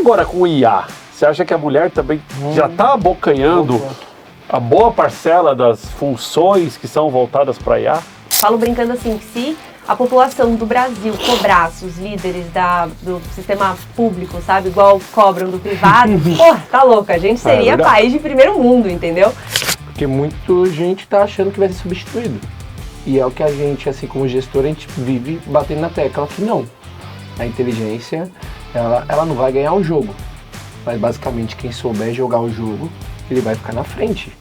agora com o IA, você acha que a mulher também já está abocanhando a boa parcela das funções que são voltadas para IA? Falo brincando assim, que se a população do Brasil cobrasse os líderes do sistema público, sabe, igual cobram do privado, tá louco, a gente seria país de primeiro mundo, entendeu? Porque muita gente tá achando que vai ser substituído. E é o que a gente, assim como gestor, a gente vive batendo na tecla que não. A inteligência, ela não vai ganhar o jogo. Mas basicamente quem souber jogar o jogo, ele vai ficar na frente.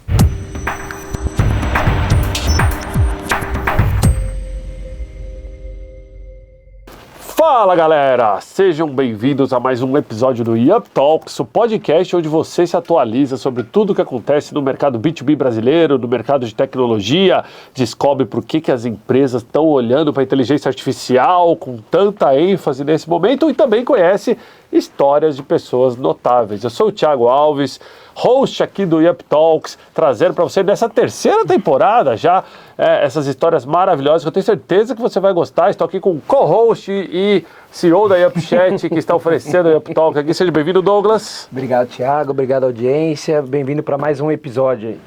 Fala galera, sejam bem-vindos a mais um episódio do Yup Talks, o podcast onde você se atualiza sobre tudo o que acontece no mercado B2B brasileiro, no mercado de tecnologia, descobre por que as empresas estão olhando para a inteligência artificial com tanta ênfase nesse momento e também conhece histórias de pessoas notáveis. Eu sou o Thiago Alves, host aqui do Yup Talks, trazendo para você nessa terceira temporada já essas histórias maravilhosas que eu tenho certeza que você vai gostar. Estou aqui com o co-host e CEO da YupChat que está oferecendo o Yup Talks aqui. Seja bem-vindo, Douglas. Obrigado, Thiago. Obrigado, audiência. Bem-vindo para mais um episódio aí.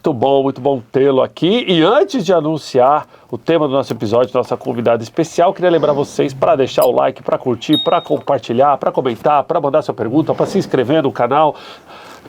Muito bom tê-lo aqui. E antes de anunciar o tema do nosso episódio, nossa convidada especial, queria lembrar vocês para deixar o like, para curtir, para compartilhar, para comentar, para mandar sua pergunta, para se inscrever no canal.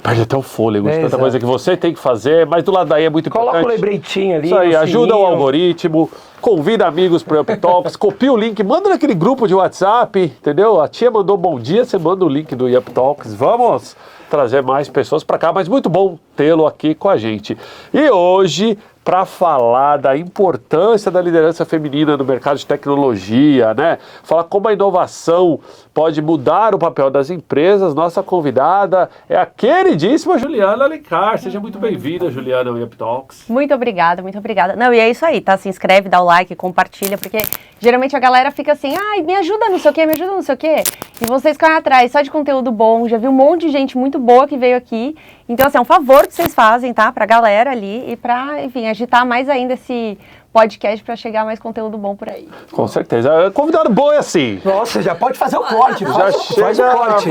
Perde até o fôlego de tanta coisa que você tem que fazer, mas do lado daí é muito importante. Coloca o lembretinho ali. Isso aí, ajuda o algoritmo, convida amigos para o Yup Talks, copia o link, manda naquele grupo de WhatsApp, entendeu? A tia mandou bom dia, você manda o link do Yup Talks. Vamos trazer mais pessoas para cá, mas muito bom tê-lo aqui com a gente. E hoje, para falar da importância da liderança feminina no mercado de tecnologia, né? Falar como a inovação pode mudar o papel das empresas, nossa convidada é a queridíssima Juliana Alencar. Seja muito bem-vinda, Juliana, ao Yup Talks. Muito obrigada, muito obrigada. Não, e é isso aí, tá? Se inscreve, dá o like, compartilha, porque geralmente a galera fica assim, ai, me ajuda não sei o quê, me ajuda não sei o quê. E vocês correm atrás só de conteúdo bom, já vi um monte de gente muito boa que veio aqui. Então, assim, é um favor que vocês fazem, tá? Pra galera ali e pra, enfim, agitar mais ainda esse podcast pra chegar mais conteúdo bom por aí. Com certeza. Convidado bom é assim. Nossa, já pode fazer o corte. Faz o corte.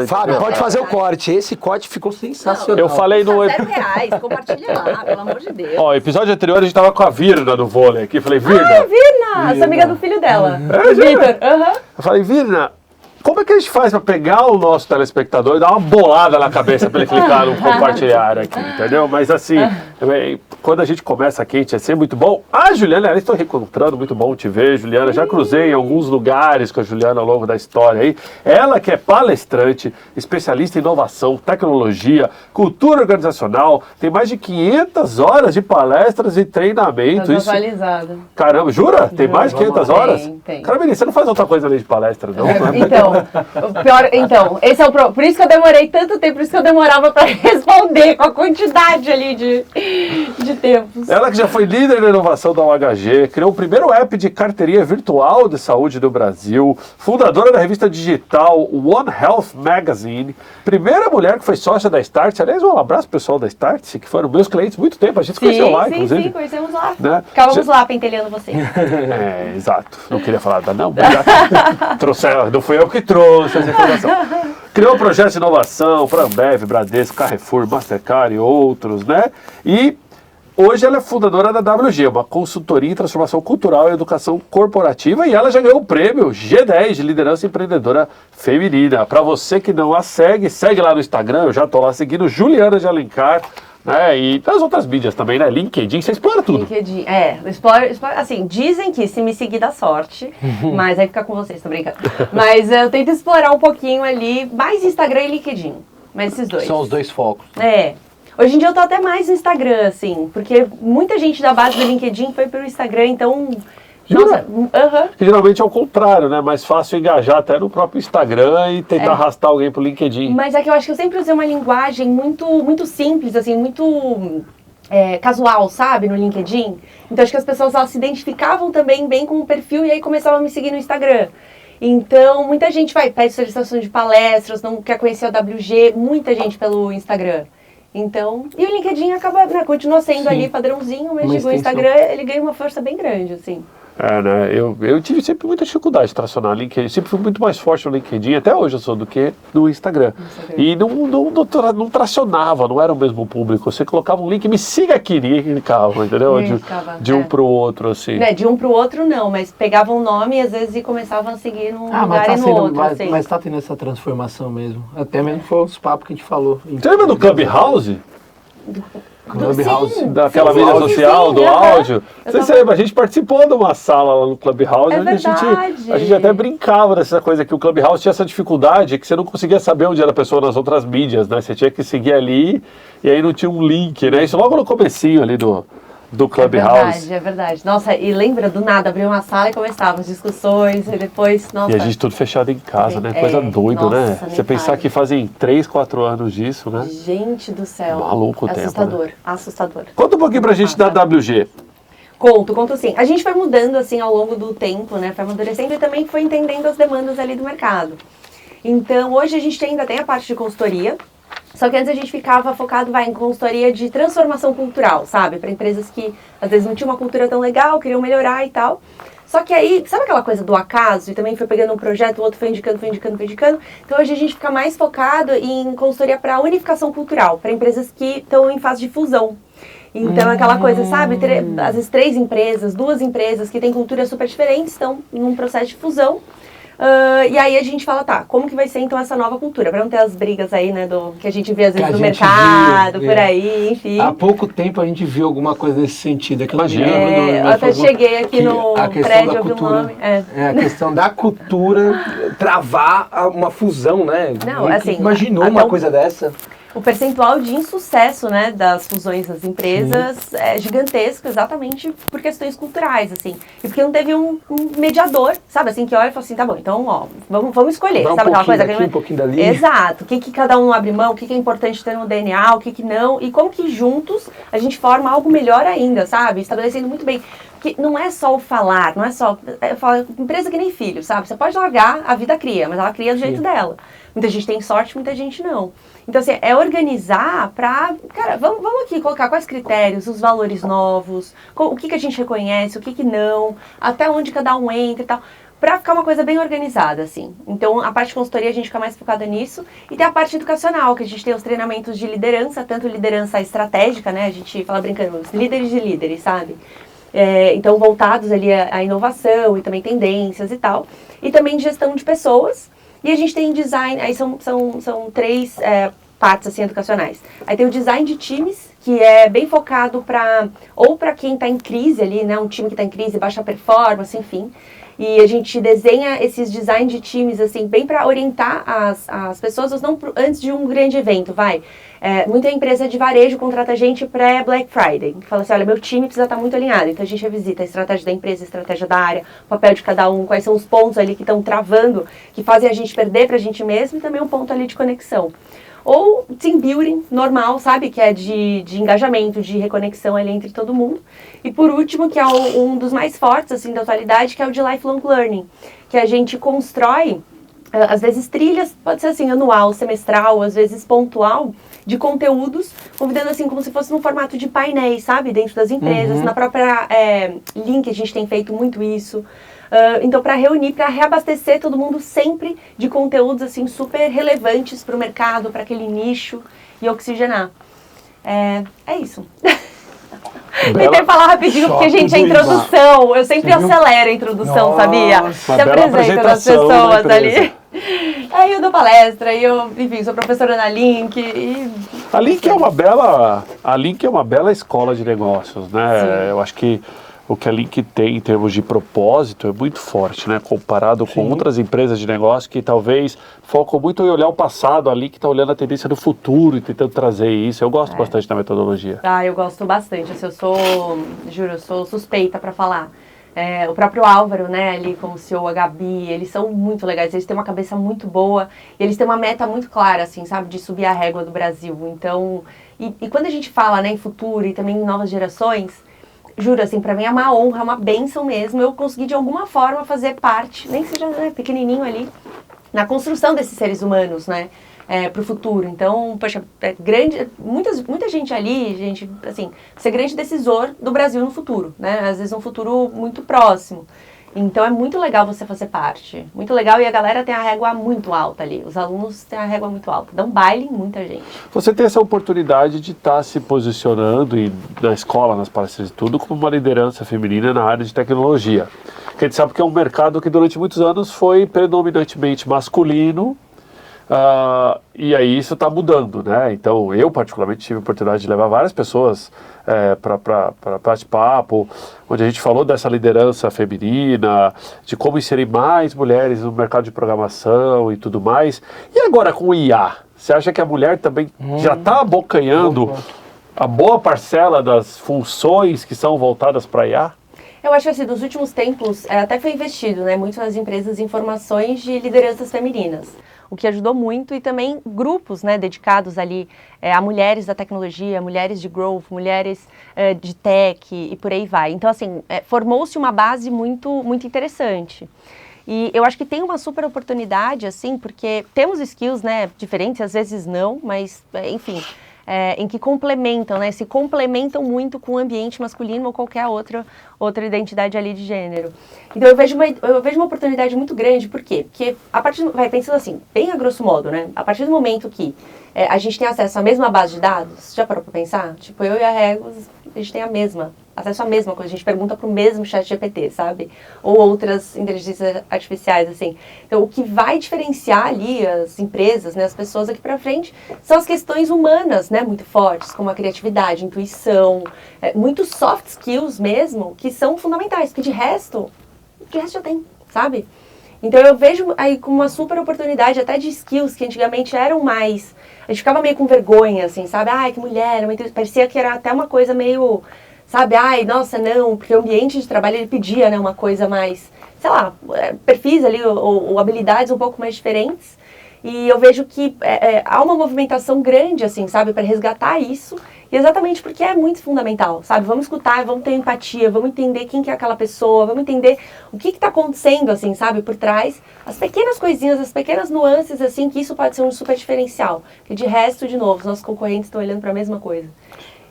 Fábio, pode fazer o corte. Esse corte ficou sensacional. Eu falei no... R$7, compartilha lá, pelo amor de Deus. Ó, episódio anterior a gente tava com a Virna no vôlei aqui. Eu falei, Virna. Ah, Virna! Sou amiga do filho dela. Vitor. Eu falei, Virna, como é que a gente faz para pegar o nosso telespectador e dar uma bolada na cabeça para ele clicar no compartilhar aqui, entendeu? Mas assim, quando a gente começa aqui, é sempre muito bom. A Juliana, ela estou reencontrando, muito bom te ver, Juliana. Já cruzei em alguns lugares com a Juliana ao longo da história aí. Ela que é palestrante, especialista em inovação, tecnologia, cultura organizacional, tem mais de 500 horas de palestras e treinamento. Isso atualizada. Caramba, jura? Tem mais de 500 horas? Tem. Caramba, você não faz outra coisa além de palestra, não? Então, esse é o problema. Por isso que eu demorei tanto tempo, por isso que eu demorava para responder com a quantidade ali de tempos. Ela que já foi líder da inovação da UHG, criou o primeiro app de carteirinha virtual de saúde do Brasil, fundadora da revista digital One Health Magazine, primeira mulher que foi sócia da Start. Aliás, um abraço pro pessoal da Start, que foram meus clientes há muito tempo, a gente se conheceu lá, inclusive. Sim, conhecemos lá. Né? Ficávamos lá pentelhando vocês. Exato. Não queria falar da não, não fui eu que trouxe essa informação. Criou projetos de inovação para Ambev, Bradesco, Carrefour, Mastercard e outros, né? E hoje ela é fundadora da WG, uma consultoria em transformação cultural e educação corporativa, e ela já ganhou o prêmio G10 de liderança empreendedora feminina. Para você que não a segue, segue lá no Instagram, eu já estou lá seguindo, Juliana de Alencar. E nas outras mídias também, né? LinkedIn, você explora tudo. LinkedIn, explora, assim, dizem que se me seguir dá sorte, mas aí fica com vocês, tô brincando. Mas eu tento explorar um pouquinho ali, mais Instagram e LinkedIn, mas esses dois. São os dois focos. Hoje em dia eu tô até mais no Instagram, assim, porque muita gente da base do LinkedIn foi pro Instagram, então... Nossa, geralmente é o contrário, né? Mais fácil engajar até no próprio Instagram e tentar arrastar alguém pro LinkedIn. Mas é que eu acho que eu sempre usei uma linguagem muito simples, assim, muito casual, sabe? No LinkedIn. Então acho que as pessoas elas se identificavam também bem com o perfil e aí começavam a me seguir no Instagram. Então muita gente pede solicitação de palestras, não quer conhecer a WG, muita gente pelo Instagram. Então, e o LinkedIn acaba, continua sendo ali padrãozinho, mas digo, o Instagram ele ganha uma força bem grande, assim. Né? Eu tive sempre muita dificuldade de tracionar LinkedIn, sempre fui muito mais forte no LinkedIn, até hoje eu sou, do que no Instagram. E não tracionava, não era o mesmo público. Você colocava um link, me siga aqui, ninguém clicava, entendeu? De um pro outro, assim. De um pro outro não, mas pegavam um nome e às vezes começavam a seguir num lugar e no outro. Assim. Mas tá tendo essa transformação mesmo. Até mesmo foi os papos que a gente falou. Você lembra do Clubhouse? Clubhouse, daquela mídia social, do áudio. Você lembra? A gente participou de uma sala lá no Clubhouse, onde a gente até brincava dessa coisa, que o Clubhouse tinha essa dificuldade, que você não conseguia saber onde era a pessoa nas outras mídias, né? Você tinha que seguir ali, e aí não tinha um link, né? Isso logo no comecinho ali do Clubhouse. É verdade. Nossa, e lembra, do nada, abriu uma sala e começavam as discussões, e depois, nossa... E a gente tudo fechado em casa, né? Coisa doida, né? Você pensar que fazem 3, 4 anos disso, né? Gente do céu. Maluco o tempo, assustador, né? Assustador. Conta um pouquinho pra gente da WG. Conto sim. A gente foi mudando, assim, ao longo do tempo, né? Foi amadurecendo e também foi entendendo as demandas ali do mercado. Então, hoje a gente ainda tem a parte de consultoria, só que antes a gente ficava focado em consultoria de transformação cultural, sabe? Para empresas que às vezes não tinham uma cultura tão legal, queriam melhorar e tal. Só que aí, sabe aquela coisa do acaso? E também foi pegando um projeto, o outro foi indicando. Então hoje a gente fica mais focado em consultoria para unificação cultural, para empresas que estão em fase de fusão. Então aquela coisa, sabe? Às vezes 3 empresas, 2 empresas que têm culturas super diferentes, estão num processo de fusão. E aí a gente fala, tá, como que vai ser então essa nova cultura? Para não ter as brigas aí, né, que a gente vê às vezes no mercado, por aí, enfim. Há pouco tempo a gente viu alguma coisa nesse sentido. Imagina. Eu até cheguei aqui no prédio, eu vi um nome. A questão da cultura travar uma fusão, né? Não, assim, imaginou uma coisa dessa? O percentual de insucesso, né, das fusões das empresas é gigantesco, exatamente por questões culturais, assim. E porque não teve um mediador, sabe, assim, que olha e fala assim, tá bom, então, ó, vamos escolher, sabe aquela coisa? Daqui, um pouquinho dali. Exato. O que cada um abre mão, o que é importante ter no DNA, o que não, e como que juntos a gente forma algo melhor ainda, sabe? Estabelecendo muito bem. Que não é só o falar, não é só... Eu falo, empresa que nem filho, sabe? Você pode largar, a vida cria, mas ela cria do jeito dela. Muita gente tem sorte, muita gente não. Então, assim, é organizar pra... Cara, vamos aqui colocar quais critérios, os valores novos, o que a gente reconhece, o que não, até onde cada um entra e tal, pra ficar uma coisa bem organizada, assim. Então, a parte de consultoria a gente fica mais focada nisso. E tem a parte educacional, que a gente tem os treinamentos de liderança, tanto liderança estratégica, né? A gente fala brincando, os líderes de líderes, sabe? Então, voltados ali à inovação e também tendências e tal. E também gestão de pessoas. E a gente tem design, aí são 3 partes assim, educacionais. Aí tem o design de times, que é bem focado para quem está em crise ali, né? Um time que está em crise, baixa performance, enfim. E a gente desenha esses design de times, assim, bem para orientar as pessoas, não antes de um grande evento, vai. Muita empresa de varejo contrata a gente pré-Black Friday. Fala assim, olha, meu time precisa estar muito alinhado. Então a gente revisita a estratégia da empresa, a estratégia da área, o papel de cada um, quais são os pontos ali que estão travando, que fazem a gente perder para a gente mesmo e também um ponto ali de conexão. Ou team building normal, sabe? Que é de engajamento, de reconexão ali entre todo mundo. E por último, que é um dos mais fortes, assim, da atualidade, que é o de lifelong learning. Que a gente constrói, às vezes trilhas, pode ser assim, anual, semestral, às vezes pontual, de conteúdos, convidando assim, como se fosse num formato de painéis, sabe? Dentro das empresas. Na própria Link a gente tem feito muito isso. Então, para reunir, para reabastecer todo mundo sempre de conteúdos assim super relevantes para o mercado, para aquele nicho e oxigenar. É isso. Tentei falar rapidinho, porque, gente, a introdução, eu sempre acelero a introdução, sabia? Se apresenta das pessoas ali. Aí eu dou palestra, enfim, sou professora na Link. A Link é uma bela escola de negócios, né? Sim. Eu acho que o que a Link tem em termos de propósito é muito forte, né? Comparado com outras empresas de negócio que talvez focam muito em olhar o passado, a Link está olhando a tendência do futuro e tentando trazer isso. Eu gosto bastante da metodologia. Eu gosto bastante. Assim, eu sou suspeita para falar. O próprio Álvaro, né, ali como CEO, a Gabi, eles são muito legais, eles têm uma cabeça muito boa, e eles têm uma meta muito clara, assim, sabe, de subir a régua do Brasil. Então, e quando a gente fala, né, em futuro e também em novas gerações, juro, assim, pra mim é uma honra, é uma bênção mesmo, eu consegui de alguma forma fazer parte, nem que seja, né, pequenininho ali, na construção desses seres humanos, né? Para o futuro. Então, poxa, muita gente ali, gente, assim, ser grande decisor do Brasil no futuro, né? Às vezes um futuro muito próximo. Então, é muito legal você fazer parte. Muito legal, e a galera tem a régua muito alta ali. Os alunos têm a régua muito alta. Dão baile em muita gente. Você tem essa oportunidade de estar se posicionando na escola, nas palestras e tudo, como uma liderança feminina na área de tecnologia. Porque a gente sabe que é um mercado que durante muitos anos foi predominantemente masculino. E aí isso está mudando, né? Então eu particularmente tive a oportunidade de levar várias pessoas para bate-papo, onde a gente falou dessa liderança feminina, de como inserir mais mulheres no mercado de programação e tudo mais. E agora com o IA, você acha que a mulher também já está abocanhando a boa parcela das funções que são voltadas para IA? Eu acho que assim, nos últimos tempos até foi investido, né, muito nas empresas em formações de lideranças femininas, o que ajudou muito, e também grupos, né, dedicados ali a mulheres da tecnologia, mulheres de growth, mulheres de tech e por aí vai. Então, assim, formou-se uma base muito, muito interessante. E eu acho que tem uma super oportunidade, assim, porque temos skills, né, diferentes, às vezes não, mas, enfim, em que complementam, né, se complementam muito com o ambiente masculino ou qualquer outra identidade ali de gênero. Então eu vejo uma oportunidade muito grande, por quê? Porque vai pensando assim, bem a grosso modo, né, a partir do momento que a gente tem acesso à mesma base de dados, já parou para pensar? Tipo, eu e a Regos, a gente tem acesso à mesma coisa, a gente pergunta para o mesmo chat GPT, sabe? Ou outras inteligências artificiais, assim. Então, o que vai diferenciar ali as empresas, né, as pessoas aqui para frente, são as questões humanas, né, muito fortes, como a criatividade, intuição, muitos soft skills mesmo, que são fundamentais, porque de resto já tem, sabe? Então, eu vejo aí como uma super oportunidade até de skills que antigamente eram mais... A gente ficava meio com vergonha, assim, sabe? Ai, que mulher, parecia que era até uma coisa meio... Sabe, ai, nossa, não, porque o ambiente de trabalho ele pedia, né, uma coisa mais, sei lá, perfis ali, ou habilidades um pouco mais diferentes. E eu vejo que há uma movimentação grande, assim, sabe, para resgatar isso, e exatamente porque é muito fundamental, sabe? Vamos escutar, vamos ter empatia, vamos entender quem que é aquela pessoa, vamos entender o que está acontecendo, assim, sabe, por trás, as pequenas coisinhas, as pequenas nuances, assim, que isso pode ser um super diferencial. Porque de resto, de novo, os nossos concorrentes estão olhando para a mesma coisa.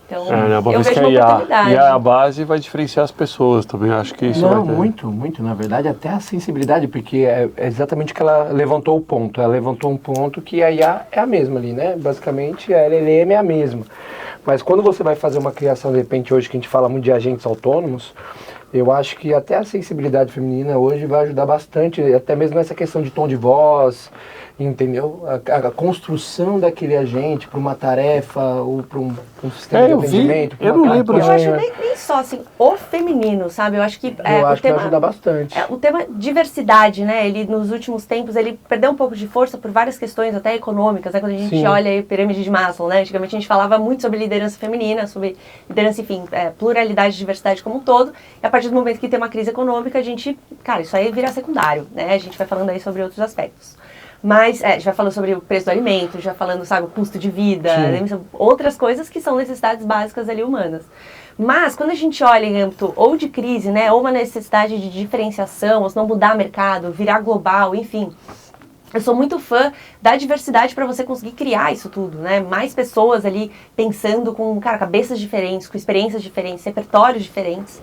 Então, eu vejo uma oportunidade. E a base vai diferenciar as pessoas também, acho que isso Não, vai ter... muito, na verdade, até a sensibilidade, porque é exatamente que ela levantou o ponto. Ela levantou um ponto que a IA é a mesma ali, né? Basicamente, a LLM é a mesma. Mas quando você vai fazer uma criação, de repente, hoje que a gente fala muito de agentes autônomos, eu acho que até a sensibilidade feminina hoje vai ajudar bastante, até mesmo nessa questão de tom de voz, entendeu? A construção daquele agente para uma tarefa ou para um sistema de atendimento. Eu não lembro. Eu acho nem só assim, o feminino, sabe? Eu acho que eu acho que vai ajudar bastante. O tema diversidade, né? Ele nos últimos tempos ele perdeu um pouco de força por várias questões até econômicas, né? Quando a gente olha aí a pirâmide de Maslow, né? Antigamente a gente falava muito sobre liderança feminina, sobre liderança, enfim, pluralidade e diversidade como um todo. E a partir do momento que tem uma crise econômica, a gente, cara, isso aí vira secundário, né? A gente vai falando aí sobre outros aspectos. Mas a gente vai falando sobre o preço do alimento, já falando, sabe, o custo de vida, né? Outras coisas que são necessidades básicas ali humanas. Mas quando a gente olha em âmbito ou de crise, né, ou uma necessidade de diferenciação, ou se não mudar mercado, virar global, enfim, eu sou muito fã da diversidade para você conseguir criar isso tudo, né? Mais pessoas ali pensando com, cara, cabeças diferentes, com experiências diferentes, repertórios diferentes.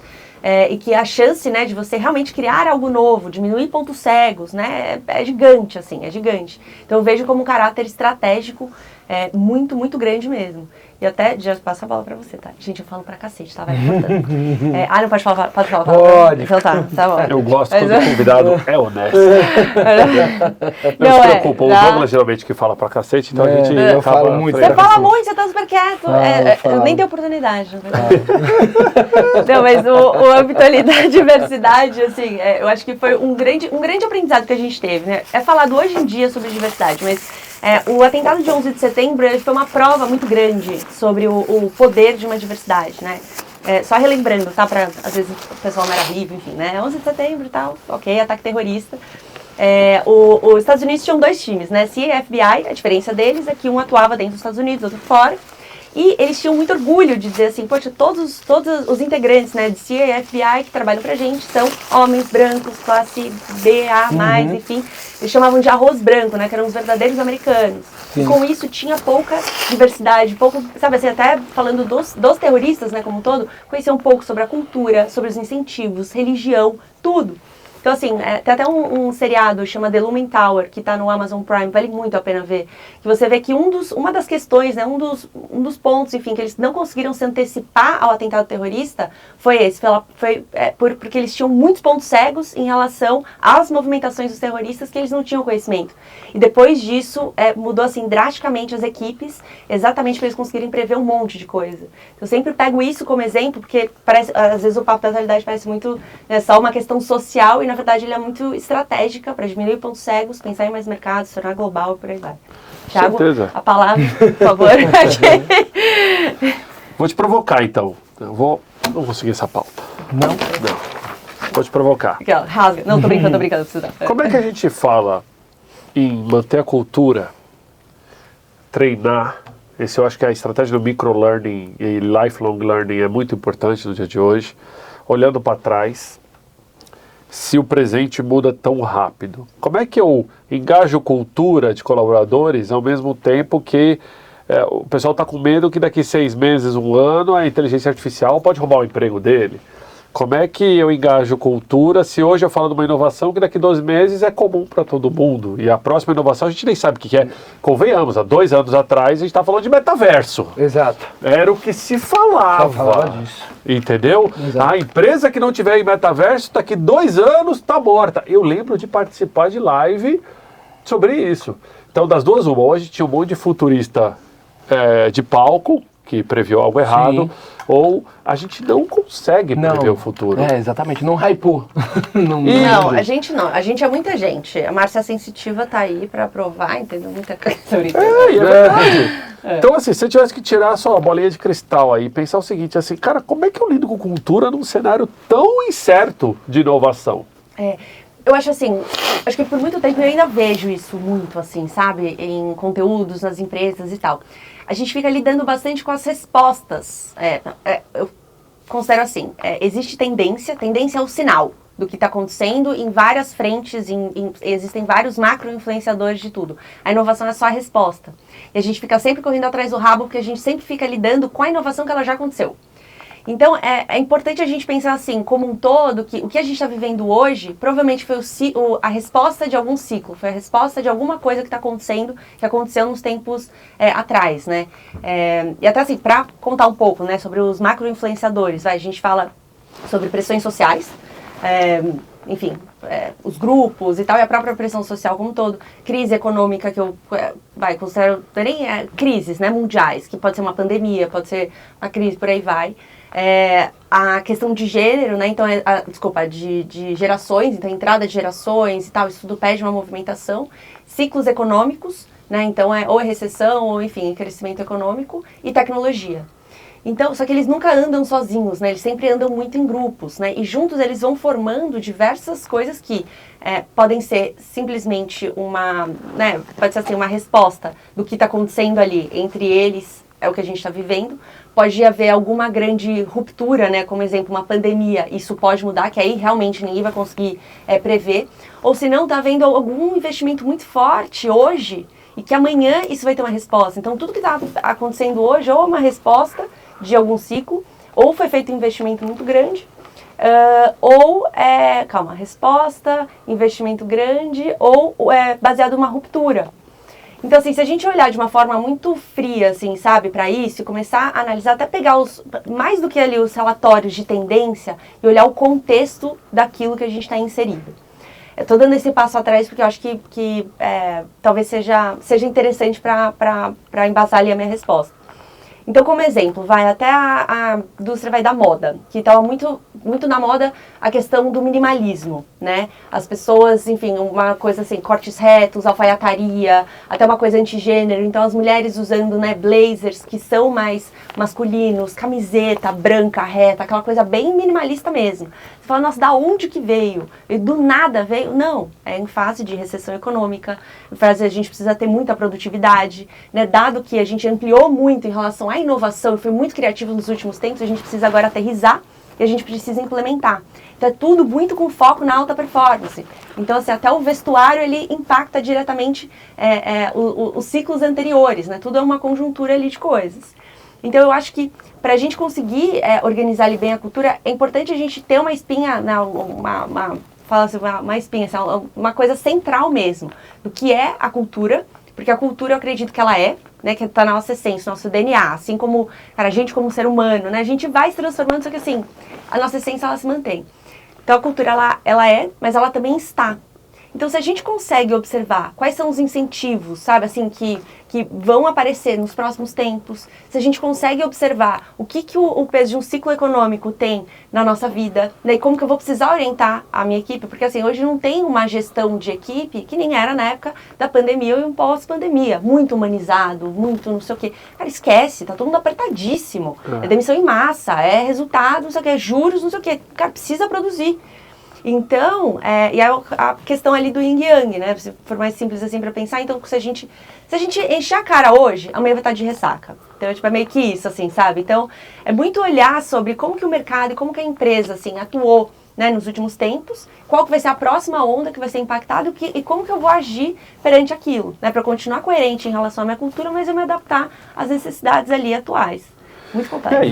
E que a chance, né, de você realmente criar algo novo, diminuir pontos cegos, né, é gigante, assim, é gigante. Então eu vejo como um caráter estratégico muito, muito grande mesmo. E até, já passo a bola pra você, tá? Gente, eu falo pra cacete, tá? Vai cortando. Não pode falar? Pode falar? Pode. Então tá bom. Eu gosto quando o convidado é honesto. Não se preocupa, o Douglas geralmente que fala pra cacete, então a gente eu falo muito. Você fala muito, você tá super quieto. Eu nem tenho oportunidade, na verdade. Não, mas o âmbito ali da diversidade, assim, eu acho que foi um grande aprendizado que a gente teve, né? É falado hoje em dia sobre diversidade, mas o atentado de 11 de setembro ele foi uma prova muito grande sobre o poder de uma diversidade, né? Só relembrando, tá? Às vezes o pessoal não era vivo, enfim, né? 11 de setembro e tal, ok, ataque terrorista. Os Estados Unidos tinham dois times, né? CIA e FBI, a diferença deles é que um atuava dentro dos Estados Unidos, outro fora. E eles tinham muito orgulho de dizer assim, poxa, todos os integrantes, né, de CIA e FBI que trabalham pra gente são homens brancos, classe B, A+, enfim. Eles chamavam de arroz branco, né, que eram os verdadeiros americanos. Sim. E com isso tinha pouca diversidade, pouco, sabe assim, até falando dos terroristas, né, como um todo, conhecia um pouco sobre a cultura, sobre os incentivos, religião, tudo. Então, assim, tem até um seriado chama The Looming Tower, que está no Amazon Prime, vale muito a pena ver. Que você vê que uma das questões, né, um dos pontos, enfim, que eles não conseguiram se antecipar ao atentado terrorista foi esse. Porque eles tinham muitos pontos cegos em relação às movimentações dos terroristas que eles não tinham conhecimento. E depois disso, mudou, assim, drasticamente as equipes, exatamente para eles conseguirem prever um monte de coisa. Eu sempre pego isso como exemplo, porque parece, às vezes o papo da atualidade parece muito, né, só uma questão social, e na verdade ele é muito estratégica para diminuir pontos cegos, pensar em mais mercados, se tornar global e por aí vai. Thiago, certeza. A palavra, por favor. Vou te provocar então. Não vou seguir essa pauta. Não? Não. Vou te provocar. Aqui, ó, rasga. Não, tô brincando. Como é que a gente fala em manter a cultura, treinar? Eu acho que a estratégia do microlearning e lifelong learning é muito importante no dia de hoje. Olhando para trás, se o presente muda tão rápido. Como é que eu engajo cultura de colaboradores ao mesmo tempo que o pessoal está com medo que daqui 6 meses, 1 ano, a inteligência artificial pode roubar o emprego dele? Como é que eu engajo cultura se hoje eu falo de uma inovação que daqui 12 meses é comum para todo mundo? E a próxima inovação a gente nem sabe o que é. Convenhamos, há 2 anos atrás a gente estava falando de metaverso. Exato. Era o que se falava. Falava disso. Entendeu? Exato. A empresa que não tiver em metaverso daqui 2 anos está morta. Eu lembro de participar de live sobre isso. Então, das duas, uma. Hoje tinha um monte de futurista de palco que previu algo errado. Sim. Ou a gente não consegue prever o futuro. Exatamente, não hypou. Não, a gente não. A gente é muita gente. A Márcia Sensitiva tá aí pra provar, entendeu? Muita coisa. É verdade. Então, assim, se eu tivesse que tirar a sua bolinha de cristal aí e pensar o seguinte, assim, cara, como é que eu lido com cultura num cenário tão incerto de inovação? Eu acho assim, acho que por muito tempo eu ainda vejo isso muito, assim, sabe? Em conteúdos, nas empresas e tal. A gente fica lidando bastante com as respostas. Eu considero assim, existe tendência é o sinal do que está acontecendo em várias frentes, existem vários macro-influenciadores de tudo. A inovação é só a resposta. E a gente fica sempre correndo atrás do rabo, porque a gente sempre fica lidando com a inovação que ela já aconteceu. Então, é importante a gente pensar assim, como um todo, que o que a gente está vivendo hoje, provavelmente foi a resposta de algum ciclo, foi a resposta de alguma coisa que está acontecendo, que aconteceu nos tempos atrás, né? E até assim, para contar um pouco, né, sobre os macro-influenciadores, a gente fala sobre pressões sociais, enfim, os grupos e tal, e a própria pressão social como um todo, crise econômica que eu considero nem crises, né, mundiais, que pode ser uma pandemia, pode ser uma crise, por aí vai. A questão de gênero, né, então, de gerações, então entrada de gerações e tal, isso tudo pede uma movimentação, ciclos econômicos, né, então ou recessão, ou enfim, crescimento econômico e tecnologia. Então, só que eles nunca andam sozinhos, né, eles sempre andam muito em grupos, né, e juntos eles vão formando diversas coisas que podem ser simplesmente pode ser assim, uma resposta do que está acontecendo ali entre eles, é o que a gente está vivendo. Pode haver alguma grande ruptura, né, como exemplo, uma pandemia, isso pode mudar, que aí realmente ninguém vai conseguir prever. Ou se não, está havendo algum investimento muito forte hoje e que amanhã isso vai ter uma resposta. Então, tudo que está acontecendo hoje ou é uma resposta de algum ciclo, ou foi feito um investimento muito grande, resposta, investimento grande, ou baseado em uma ruptura. Então, assim, se a gente olhar de uma forma muito fria, assim, sabe, para isso, e começar a analisar, até pegar mais do que ali os relatórios de tendência, e olhar o contexto daquilo que a gente está inserido. Eu tô dando esse passo atrás porque eu acho que talvez seja interessante para embasar ali a minha resposta. Então, como exemplo, até a indústria da moda, que estava muito, muito na moda a questão do minimalismo, né? As pessoas, enfim, uma coisa assim, cortes retos, alfaiataria, até uma coisa antigênero. Então, as mulheres usando, né, blazers que são mais masculinos, camiseta branca, reta, aquela coisa bem minimalista mesmo. Você fala, nossa, da onde que veio? E do nada veio? Não, é em fase de recessão econômica, em fase a gente precisa ter muita produtividade, né? Dado que a gente ampliou muito em relação à a inovação foi muito criativo nos últimos tempos, a gente precisa agora aterrissar e a gente precisa implementar. Então é tudo muito com foco na alta performance. Então, assim, até o vestuário, ele impacta diretamente os ciclos anteriores, né? Tudo é uma conjuntura ali de coisas. Então, eu acho que para a gente conseguir organizar ali bem a cultura, é importante a gente ter uma espinha, uma espinha, assim, uma coisa central mesmo, do que é a cultura, porque a cultura eu acredito que ela né, que está na nossa essência, nosso DNA, assim como, cara, a gente como ser humano, né, a gente vai se transformando, só que assim, a nossa essência, ela se mantém. Então a cultura, ela é, mas ela também está. Então, se a gente consegue observar quais são os incentivos, sabe, assim, que vão aparecer nos próximos tempos, se a gente consegue observar o que o peso de um ciclo econômico tem na nossa vida, né, e como que eu vou precisar orientar a minha equipe, porque, assim, hoje não tem uma gestão de equipe que nem era na época da pandemia ou pós-pandemia, muito humanizado, muito não sei o quê. Cara, esquece, tá todo mundo apertadíssimo, é demissão em massa, é resultado, não sei o quê, juros, não sei o quê, cara, precisa produzir. Então, e a questão ali do yin yang, né? Se for mais simples assim para pensar, então se a gente encher a cara hoje, amanhã vai estar de ressaca. Então, tipo, é meio que isso, assim, sabe? Então, é muito olhar sobre como que o mercado e como que a empresa, assim, atuou, né, nos últimos tempos, qual que vai ser a próxima onda que vai ser impactada e como que eu vou agir perante aquilo, né? Para continuar coerente em relação à minha cultura, mas eu me adaptar às necessidades ali atuais. Muito complexo.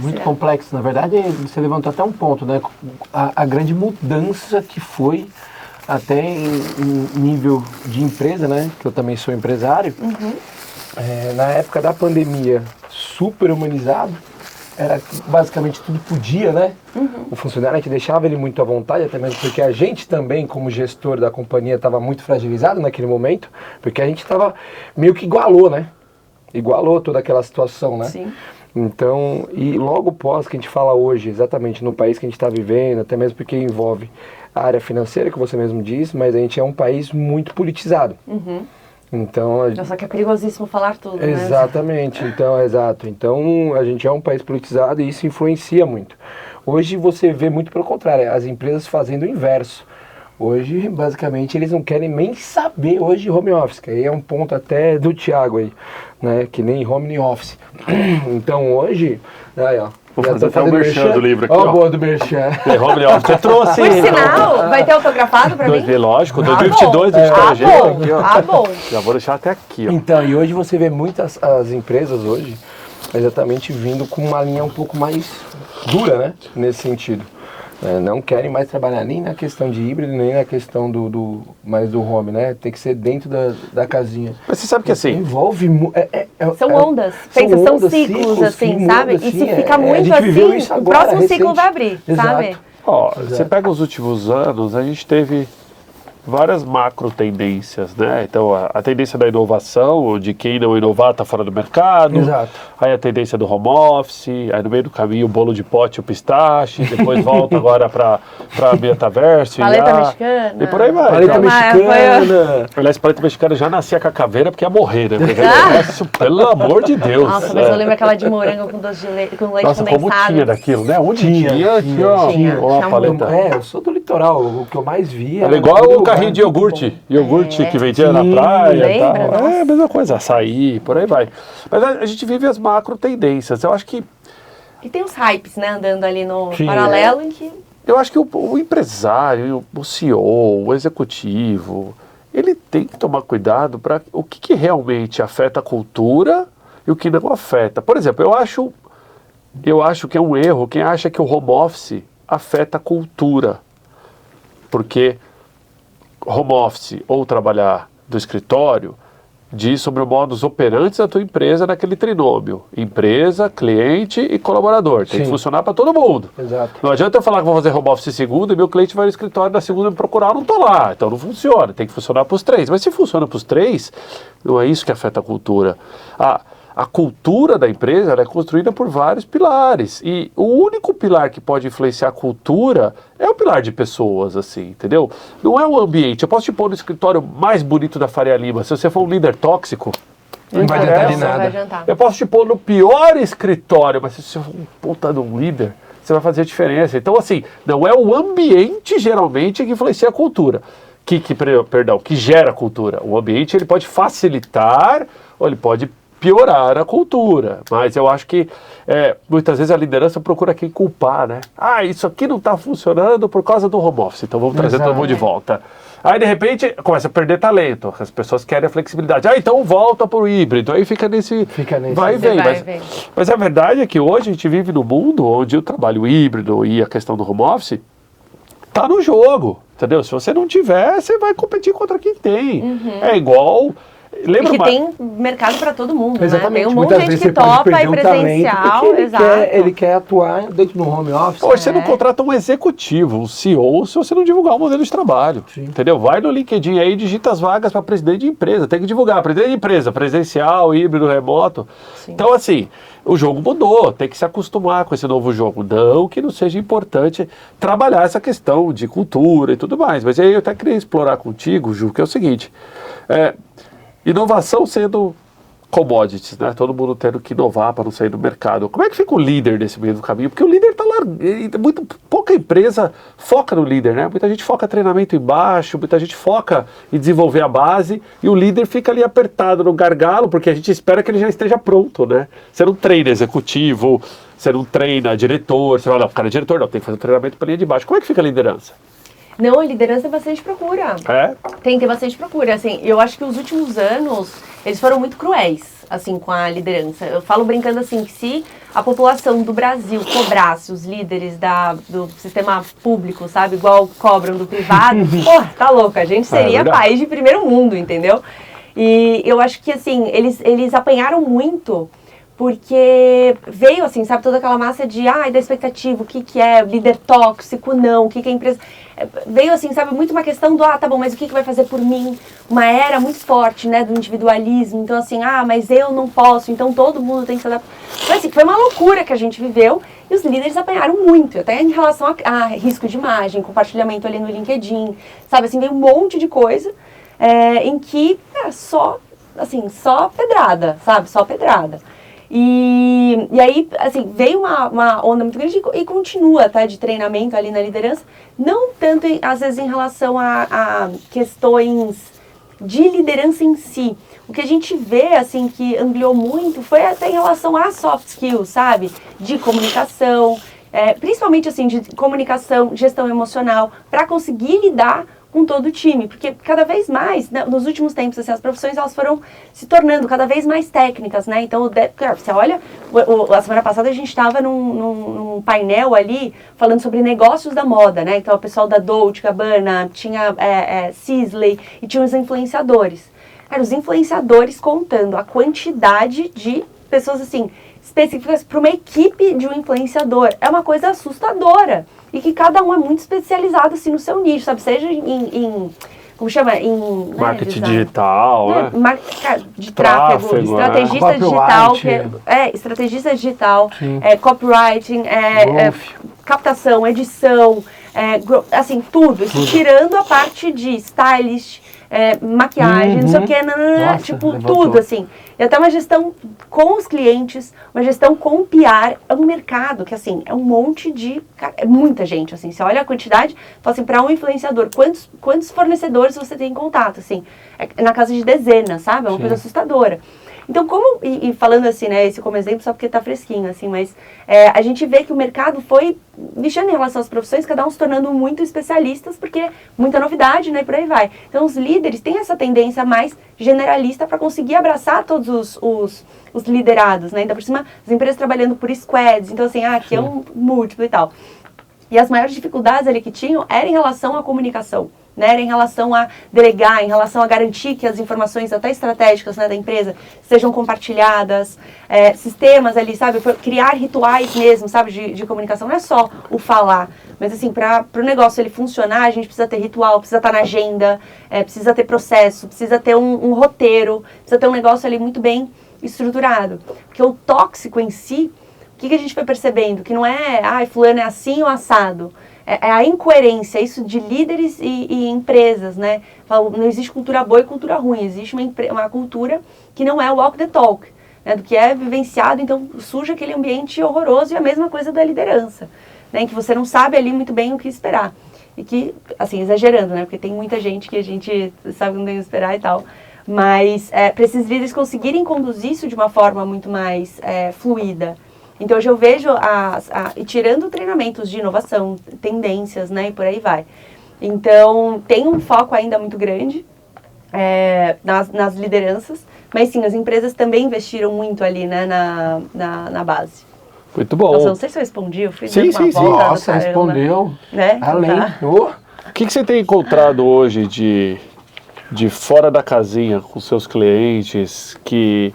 Muito complexo. Na verdade, você levantou até um ponto, né? A grande mudança que foi até em nível de empresa, né? Que eu também sou empresário. Na época da pandemia, super humanizado. Era basicamente tudo podia, né? O funcionário, a gente deixava ele muito à vontade, até mesmo porque a gente também, como gestor da companhia, estava muito fragilizado naquele momento, porque a gente estava meio que igualou, né? Igualou toda aquela situação, né? Sim. Então, e logo pós que a gente fala hoje, exatamente no país que a gente está vivendo, até mesmo porque envolve a área financeira, que você mesmo diz, mas a gente é um país muito politizado. Então, só que é perigosíssimo falar tudo, exatamente, né? Então, exato. Então, a gente é um país politizado e isso influencia muito. Hoje você vê muito pelo contrário, as empresas fazendo o inverso. Hoje, basicamente, eles não querem nem saber hoje de home office, que aí é um ponto até do Thiago aí, né? Que nem home nem office. Então, hoje, aí, ó. Vou fazer até o merchan do livro aqui, ó. Boa do merchan. Home office, você trouxe. Por sinal, vai ter autografado pra mim? Lógico, 2022 a gente tá aqui, ó. Bom. Já vou deixar até aqui, ó. Então, e hoje você vê muitas as empresas hoje, exatamente vindo com uma linha um pouco mais dura, né? Nesse sentido. Não querem mais trabalhar nem na questão de híbrido, nem na questão mais do home, né? Tem que ser dentro da casinha. Mas você sabe que assim... Envolve... São ondas. São ciclos, assim, sabe? E se fica muito assim, o próximo ciclo vai abrir, sabe? Ó, você pega os últimos anos, a gente teve várias macro tendências, né? Então, a tendência da inovação, de quem não inovar está fora do mercado. Exato. Aí a tendência do home office, aí no meio do caminho o bolo de pote e o pistache, depois volta agora para metaverso. Paleta mexicana. E por aí vai. Paleta mexicana. Aliás, paleta mexicana já nascia com a caveira porque ia morrer, né? Isso, pelo amor de Deus. Nossa, mas eu lembro aquela de morango com doce de leite, com leite Nossa, condensado. como tinha daquilo, né? Onde Tinha. Ó, a paleta. Eu sou do litoral, o que eu mais via... Era igual o carrinho de iogurte. Iogurte que vendia na praia e tal. Lembra? É a mesma coisa, açaí, por aí vai. Mas a gente vive as macro tendências. Eu acho que... E tem os hypes, né, andando ali no paralelo em que... Eu acho que o empresário, o CEO, o executivo, ele tem que tomar cuidado para o que realmente afeta a cultura e o que não afeta. Por exemplo, eu acho que é um erro quem acha que o home office afeta a cultura. Porque home office ou trabalhar do escritório diz sobre o modus operandi da tua empresa naquele trinômio. Empresa, cliente e colaborador. Tem que funcionar para todo mundo. Exato. Não adianta eu falar que vou fazer home office segunda e meu cliente vai no escritório na segunda me procurar, eu não estou lá. Então não funciona. Tem que funcionar para os três. Mas se funciona para os três, não é isso que afeta a cultura. A cultura da empresa ela é construída por vários pilares. E o único pilar que pode influenciar a cultura é o pilar de pessoas, assim, entendeu? Não é o ambiente. Eu posso te pôr no escritório mais bonito da Faria Lima. Se você for um líder tóxico, não vai adiantar de nada. Eu posso te pôr no pior escritório, mas se você for um puta de um líder, você vai fazer a diferença. Então, assim, não é o ambiente, geralmente, que influencia a cultura. Que gera a cultura. O ambiente, ele pode facilitar ou ele pode piorar a cultura. Mas eu acho que muitas vezes a liderança procura quem culpar, né? Ah, isso aqui não está funcionando por causa do home office, então vamos trazer todo mundo de volta. Aí, de repente, começa a perder talento. As pessoas querem a flexibilidade. Ah, então volta para o híbrido. Aí fica nesse vai e vem. Mas a verdade é que hoje a gente vive num mundo onde o trabalho híbrido e a questão do home office tá no jogo, entendeu? Se você não tiver, você vai competir contra quem tem. É igual... Lembra e que tem mercado para todo mundo, exatamente. Né? Tem um monte de gente que topa e presencial, ele quer atuar dentro do home office. Hoje você não contrata um executivo, um CEO, se você não divulgar o modelo de trabalho. Sim. Entendeu? Vai no LinkedIn aí e digita as vagas para presidente de empresa. Tem que divulgar, presidente de empresa, presencial, híbrido, remoto. Sim. Então, assim, o jogo mudou, tem que se acostumar com esse novo jogo. Não que não seja importante trabalhar essa questão de cultura e tudo mais. Mas aí eu até queria explorar contigo, Ju, que é o seguinte... inovação sendo commodities, né? Todo mundo tendo que inovar para não sair do mercado. Como é que fica o líder nesse meio do caminho? Porque o líder está lá, pouca empresa foca no líder, né? Muita gente foca treinamento embaixo, muita gente foca em desenvolver a base e o líder fica ali apertado no gargalo porque a gente espera que ele já esteja pronto, né? Você não treina executivo, você não treina diretor, você fala, não, cara, diretor não, tem que fazer um treinamento para linha de baixo. Como é que fica a liderança? Não, a liderança tem bastante procura. Tem que ter bastante procura. Assim, eu acho que os últimos anos, eles foram muito cruéis, assim, com a liderança. Eu falo brincando assim, que se a população do Brasil cobrasse os líderes do sistema público, sabe, igual cobram do privado, tá louca, a gente seria país de primeiro mundo, entendeu? E eu acho que, assim, eles apanharam muito... Porque veio, assim, sabe, toda aquela massa de, da expectativa, o que é líder tóxico, não, o que é empresa... Veio, assim, sabe, muito uma questão do, tá bom, mas o que vai fazer por mim? Uma era muito forte, né, do individualismo. Então, assim, mas eu não posso, então todo mundo tem que se adaptar. Então, assim, foi uma loucura que a gente viveu e os líderes apanharam muito, até em relação a risco de imagem, compartilhamento ali no LinkedIn, sabe, assim, veio um monte de coisa em que só pedrada, sabe, só pedrada. E aí, assim, veio uma onda muito grande e continua, tá, de treinamento ali na liderança, não tanto, às vezes, em relação a questões de liderança em si. O que a gente vê, assim, que ampliou muito foi até em relação a soft skills, sabe? De comunicação, principalmente, assim, de comunicação, gestão emocional, para conseguir lidar com todo o time, porque cada vez mais, né, nos últimos tempos, assim, as profissões elas foram se tornando cada vez mais técnicas, né, então você olha, a semana passada a gente estava num painel ali, falando sobre negócios da moda, né, então o pessoal da Dolce Gabbana, tinha Sisley e tinha os influenciadores, os influenciadores contando a quantidade de pessoas, assim, específicas para uma equipe de um influenciador, é uma coisa assustadora. E que cada um é muito especializado, assim, no seu nicho, sabe? Seja em como chama? Em marketing digital, né? De tráfego, estrategista digital, estrategista digital, copywriting, captação, edição, assim, tudo. Isso, tirando a parte de stylist, maquiagem, não sei o que, tipo, tudo, assim. E até uma gestão com os clientes, uma gestão com o PR, é um mercado que, assim, é um monte de... É muita gente, assim. Você olha a quantidade, fala assim, para um influenciador, quantos fornecedores você tem em contato, assim? É na casa de dezenas, sabe? É uma coisa assustadora. Então, e falando assim, né, esse como exemplo, só porque tá fresquinho, assim, mas a gente vê que o mercado foi mexendo em relação às profissões, cada um se tornando muito especialistas, porque muita novidade, né, e por aí vai. Então, os líderes têm essa tendência mais generalista para conseguir abraçar todos os liderados, né, ainda por cima, as empresas trabalhando por squads, então, assim, aqui é um múltiplo e tal. E as maiores dificuldades ali que tinham era em relação à comunicação. Né, era em relação a delegar, em relação a garantir que as informações até estratégicas, né, da empresa sejam compartilhadas, sistemas ali, sabe, criar rituais mesmo, sabe, de comunicação, não é só o falar, mas assim, para o negócio ele funcionar, a gente precisa ter ritual, precisa estar na agenda, precisa ter processo, precisa ter um roteiro, precisa ter um negócio ali muito bem estruturado, porque o tóxico em si, o que a gente foi percebendo? Que não é, fulano é assim ou assado. É a incoerência, isso de líderes e empresas, né? Não existe cultura boa e cultura ruim, existe uma cultura que não é walk the talk, né? Do que é vivenciado, então surge aquele ambiente horroroso e a mesma coisa da liderança, né? Em que você não sabe ali muito bem o que esperar. E que, assim, exagerando, né? Porque tem muita gente que a gente sabe que não tem o que esperar e tal. Mas para esses líderes conseguirem conduzir isso de uma forma muito mais fluida. Então, hoje eu vejo, e tirando treinamentos de inovação, tendências, né, e por aí vai. Então, tem um foco ainda muito grande nas lideranças, mas sim, as empresas também investiram muito ali, né, na base. Muito bom. Nossa, não sei se eu respondi, eu fui Sim, dando uma volta. Nossa, respondeu. Né? Além. Tá. O que você tem encontrado hoje de fora da casinha com seus clientes que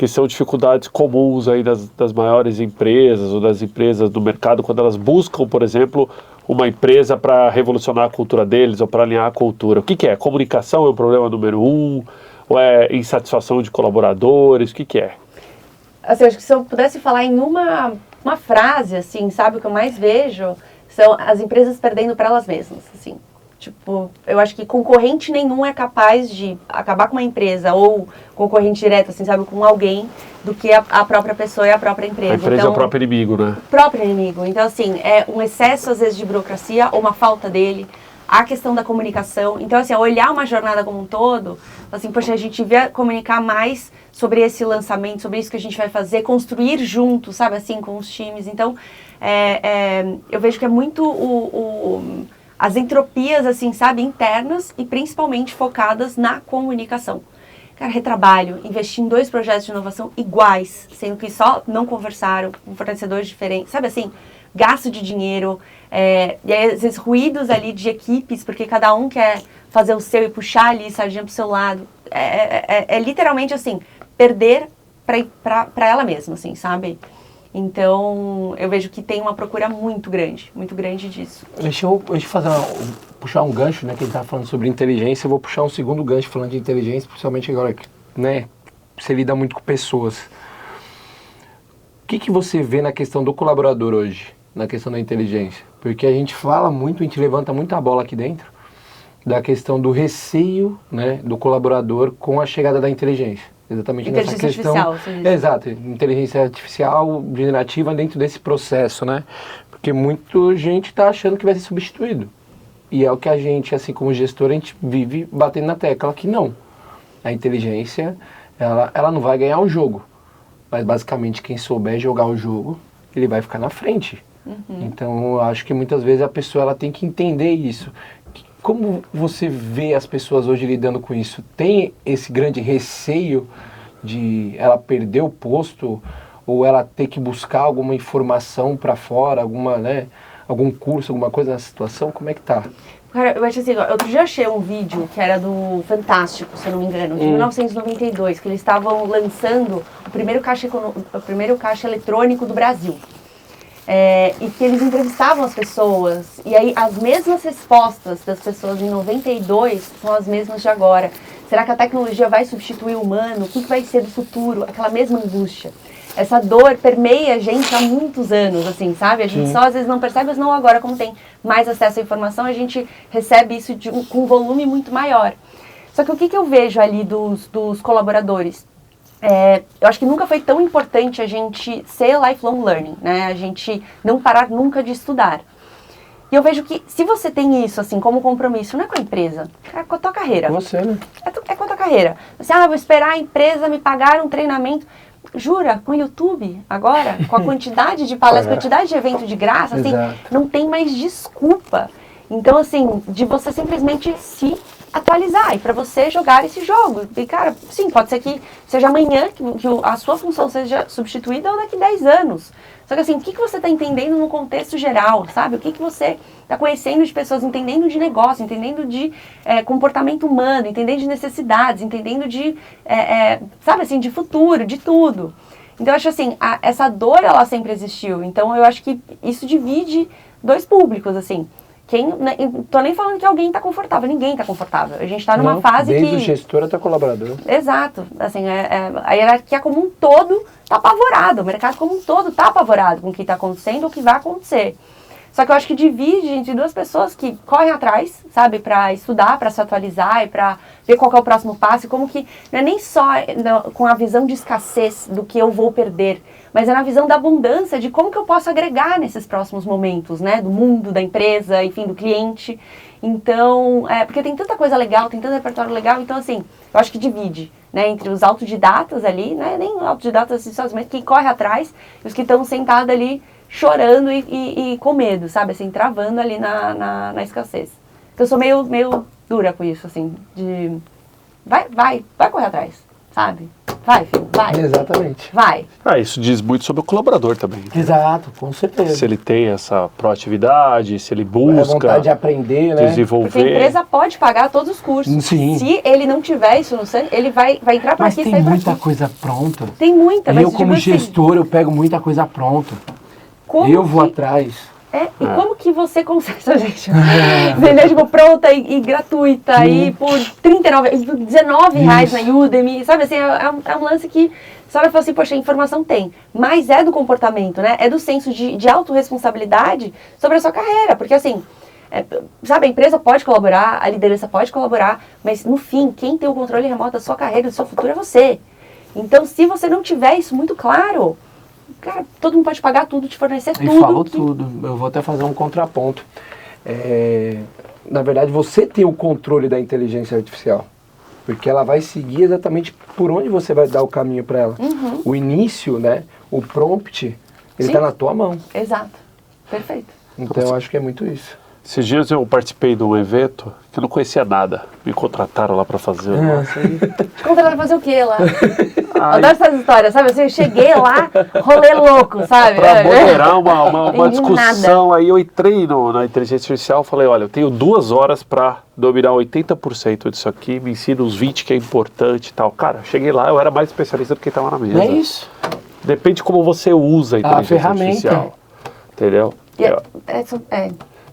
são dificuldades comuns aí das maiores empresas ou das empresas do mercado quando elas buscam, por exemplo, uma empresa para revolucionar a cultura deles ou para alinhar a cultura? O que é? Comunicação é o problema número 1? Ou é insatisfação de colaboradores? O que é? Assim, acho que se eu pudesse falar em uma frase, assim, sabe, o que eu mais vejo são as empresas perdendo para elas mesmas, assim. Tipo, eu acho que concorrente nenhum é capaz de acabar com uma empresa ou concorrente direto, assim, sabe, com alguém, do que a própria pessoa e a própria empresa. A empresa então, é o próprio inimigo, né? Próprio inimigo. Então, assim, é um excesso, às vezes, de burocracia ou uma falta dele. A questão da comunicação. Então, assim, olhar uma jornada como um todo, assim, poxa, a gente devia comunicar mais sobre esse lançamento, sobre isso que a gente vai fazer, construir junto, sabe, assim, com os times. Então, eu vejo que é muito as entropias, assim, sabe, internas e principalmente focadas na comunicação. Cara, retrabalho, investir em 2 projetos de inovação iguais, sendo que só não conversaram, com fornecedores diferentes, sabe assim, gasto de dinheiro, e aí, às vezes ruídos ali de equipes, porque cada um quer fazer o seu e puxar ali sardinha pro seu lado. É literalmente assim, perder para ela mesma, assim, sabe? Então, eu vejo que tem uma procura muito grande disso. Deixa eu puxar um gancho, né, que a gente estava falando sobre inteligência, eu vou puxar um segundo gancho falando de inteligência, principalmente agora, né, você lida muito com pessoas. O que você vê na questão do colaborador hoje, na questão da inteligência? Porque a gente fala muito, a gente levanta muito a bola aqui dentro, da questão do receio, né, do colaborador com a chegada da inteligência. Exatamente nessa questão. Exato, inteligência artificial generativa dentro desse processo, né? Porque muita gente está achando que vai ser substituído. E é o que a gente, assim como gestor, a gente vive batendo na tecla que não. A inteligência, ela não vai ganhar o jogo. Mas basicamente quem souber jogar o jogo, ele vai ficar na frente. Uhum. Então eu acho que muitas vezes a pessoa ela tem que entender isso. Como você vê as pessoas hoje lidando com isso? Tem esse grande receio de ela perder o posto ou ela ter que buscar alguma informação para fora, algum curso, alguma coisa na situação? Como é que tá? Cara, eu acho assim, outro dia achei um vídeo que era do Fantástico, se eu não me engano, de 1992, que eles estavam lançando o primeiro caixa eletrônico do Brasil. E que eles entrevistavam as pessoas, e aí as mesmas respostas das pessoas em 92 são as mesmas de agora. Será que a tecnologia vai substituir o humano? O que vai ser do futuro? Aquela mesma angústia. Essa dor permeia a gente há muitos anos, assim, sabe? A gente só às vezes não percebe, mas não agora, como tem mais acesso à informação, a gente recebe isso com um volume muito maior. Só que o que eu vejo ali dos colaboradores? Eu acho que nunca foi tão importante a gente ser lifelong learning, né? A gente não parar nunca de estudar. E eu vejo que se você tem isso, assim, como compromisso, não é com a empresa, é com a tua carreira. Com você, né? É com a tua carreira. Você, vou esperar a empresa me pagar um treinamento. Jura, com o YouTube agora, com a quantidade de palestras, quantidade de evento de graça, assim, não tem mais desculpa. Então, assim, de você simplesmente se atualizar e para você jogar esse jogo. E, cara, sim, pode ser que seja amanhã que a sua função seja substituída ou daqui 10 anos. Só que, assim, o que você está entendendo no contexto geral, sabe? O que você está conhecendo de pessoas, entendendo de negócio, entendendo de comportamento humano, entendendo de necessidades, entendendo de, sabe, assim, de futuro, de tudo. Então, eu acho assim, essa dor, ela sempre existiu. Então, eu acho que isso divide 2 públicos, assim. Tô nem falando que alguém está confortável, ninguém está confortável. A gente está numa fase desde o gestor até o colaborador. Exato. Assim, a hierarquia como um todo está apavorada, o mercado como um todo está apavorado com o que está acontecendo ou o que vai acontecer. Só que eu acho que divide entre duas pessoas que correm atrás, sabe, para estudar, para se atualizar e para ver qual que é o próximo passo. E como que não é nem só com a visão de escassez do que eu vou perder, mas é na visão da abundância, de como que eu posso agregar nesses próximos momentos, né, do mundo, da empresa, enfim, do cliente. Então, porque tem tanta coisa legal, tem tanto repertório legal, então assim, eu acho que divide, né, entre os autodidatas ali, né, nem autodidatas assim, mas quem corre atrás, e os que estão sentados ali chorando e com medo, sabe, assim, travando ali na escassez. Então eu sou meio dura com isso, assim, de vai correr atrás, sabe? Vai, filho, vai. Exatamente. Vai. Isso diz muito sobre o colaborador também. Exato, com certeza. Se ele tem essa proatividade, se ele A busca vontade de aprender, né? desenvolver. Porque a empresa pode pagar todos os cursos. Sim. Se ele não tiver isso no sangue, ele vai entrar para Mas aqui e tem sair para muita aqui. coisa pronta. Tem muita, mas Eu, como digo assim, gestor, eu pego muita coisa pronta. como Eu vou que- atrás. E como que você consegue essa gente? Vender, tipo, pronta e gratuita, e por R$19 na Udemy, sabe assim, é um lance que você olha e fala assim, poxa, a informação tem, mas é do comportamento, né? É do senso de autorresponsabilidade sobre a sua carreira, porque assim, sabe, a empresa pode colaborar, a liderança pode colaborar, mas no fim, quem tem o controle remoto da sua carreira, do seu futuro é você. Então, se você não tiver isso muito claro, cara, todo mundo pode pagar tudo, te fornecer E tudo. falou tudo. Eu vou até fazer um contraponto. Na verdade, você tem o controle da inteligência artificial. Porque ela vai seguir exatamente por onde você vai dar o caminho para ela. Uhum. O início, né? O prompt, ele Sim. está na tua mão. Exato. Perfeito. Então, eu acho que é muito isso. Esses dias eu participei de um evento que eu não conhecia nada. Me contrataram lá para fazer o negócio aí. Contrataram pra fazer o quê lá? Eu Ai, adoro essas histórias, sabe? Assim, eu cheguei lá, rolê louco, sabe? Para moderar uma Entendi discussão aí, eu entrei na inteligência artificial e falei, olha, eu tenho 2 horas para dominar 80% disso aqui, me ensina os 20% que é importante e tal. Cara, cheguei lá, eu era mais especialista do que estava na mesa. Não é isso? Depende de como você usa a inteligência ferramenta. artificial. Entendeu? E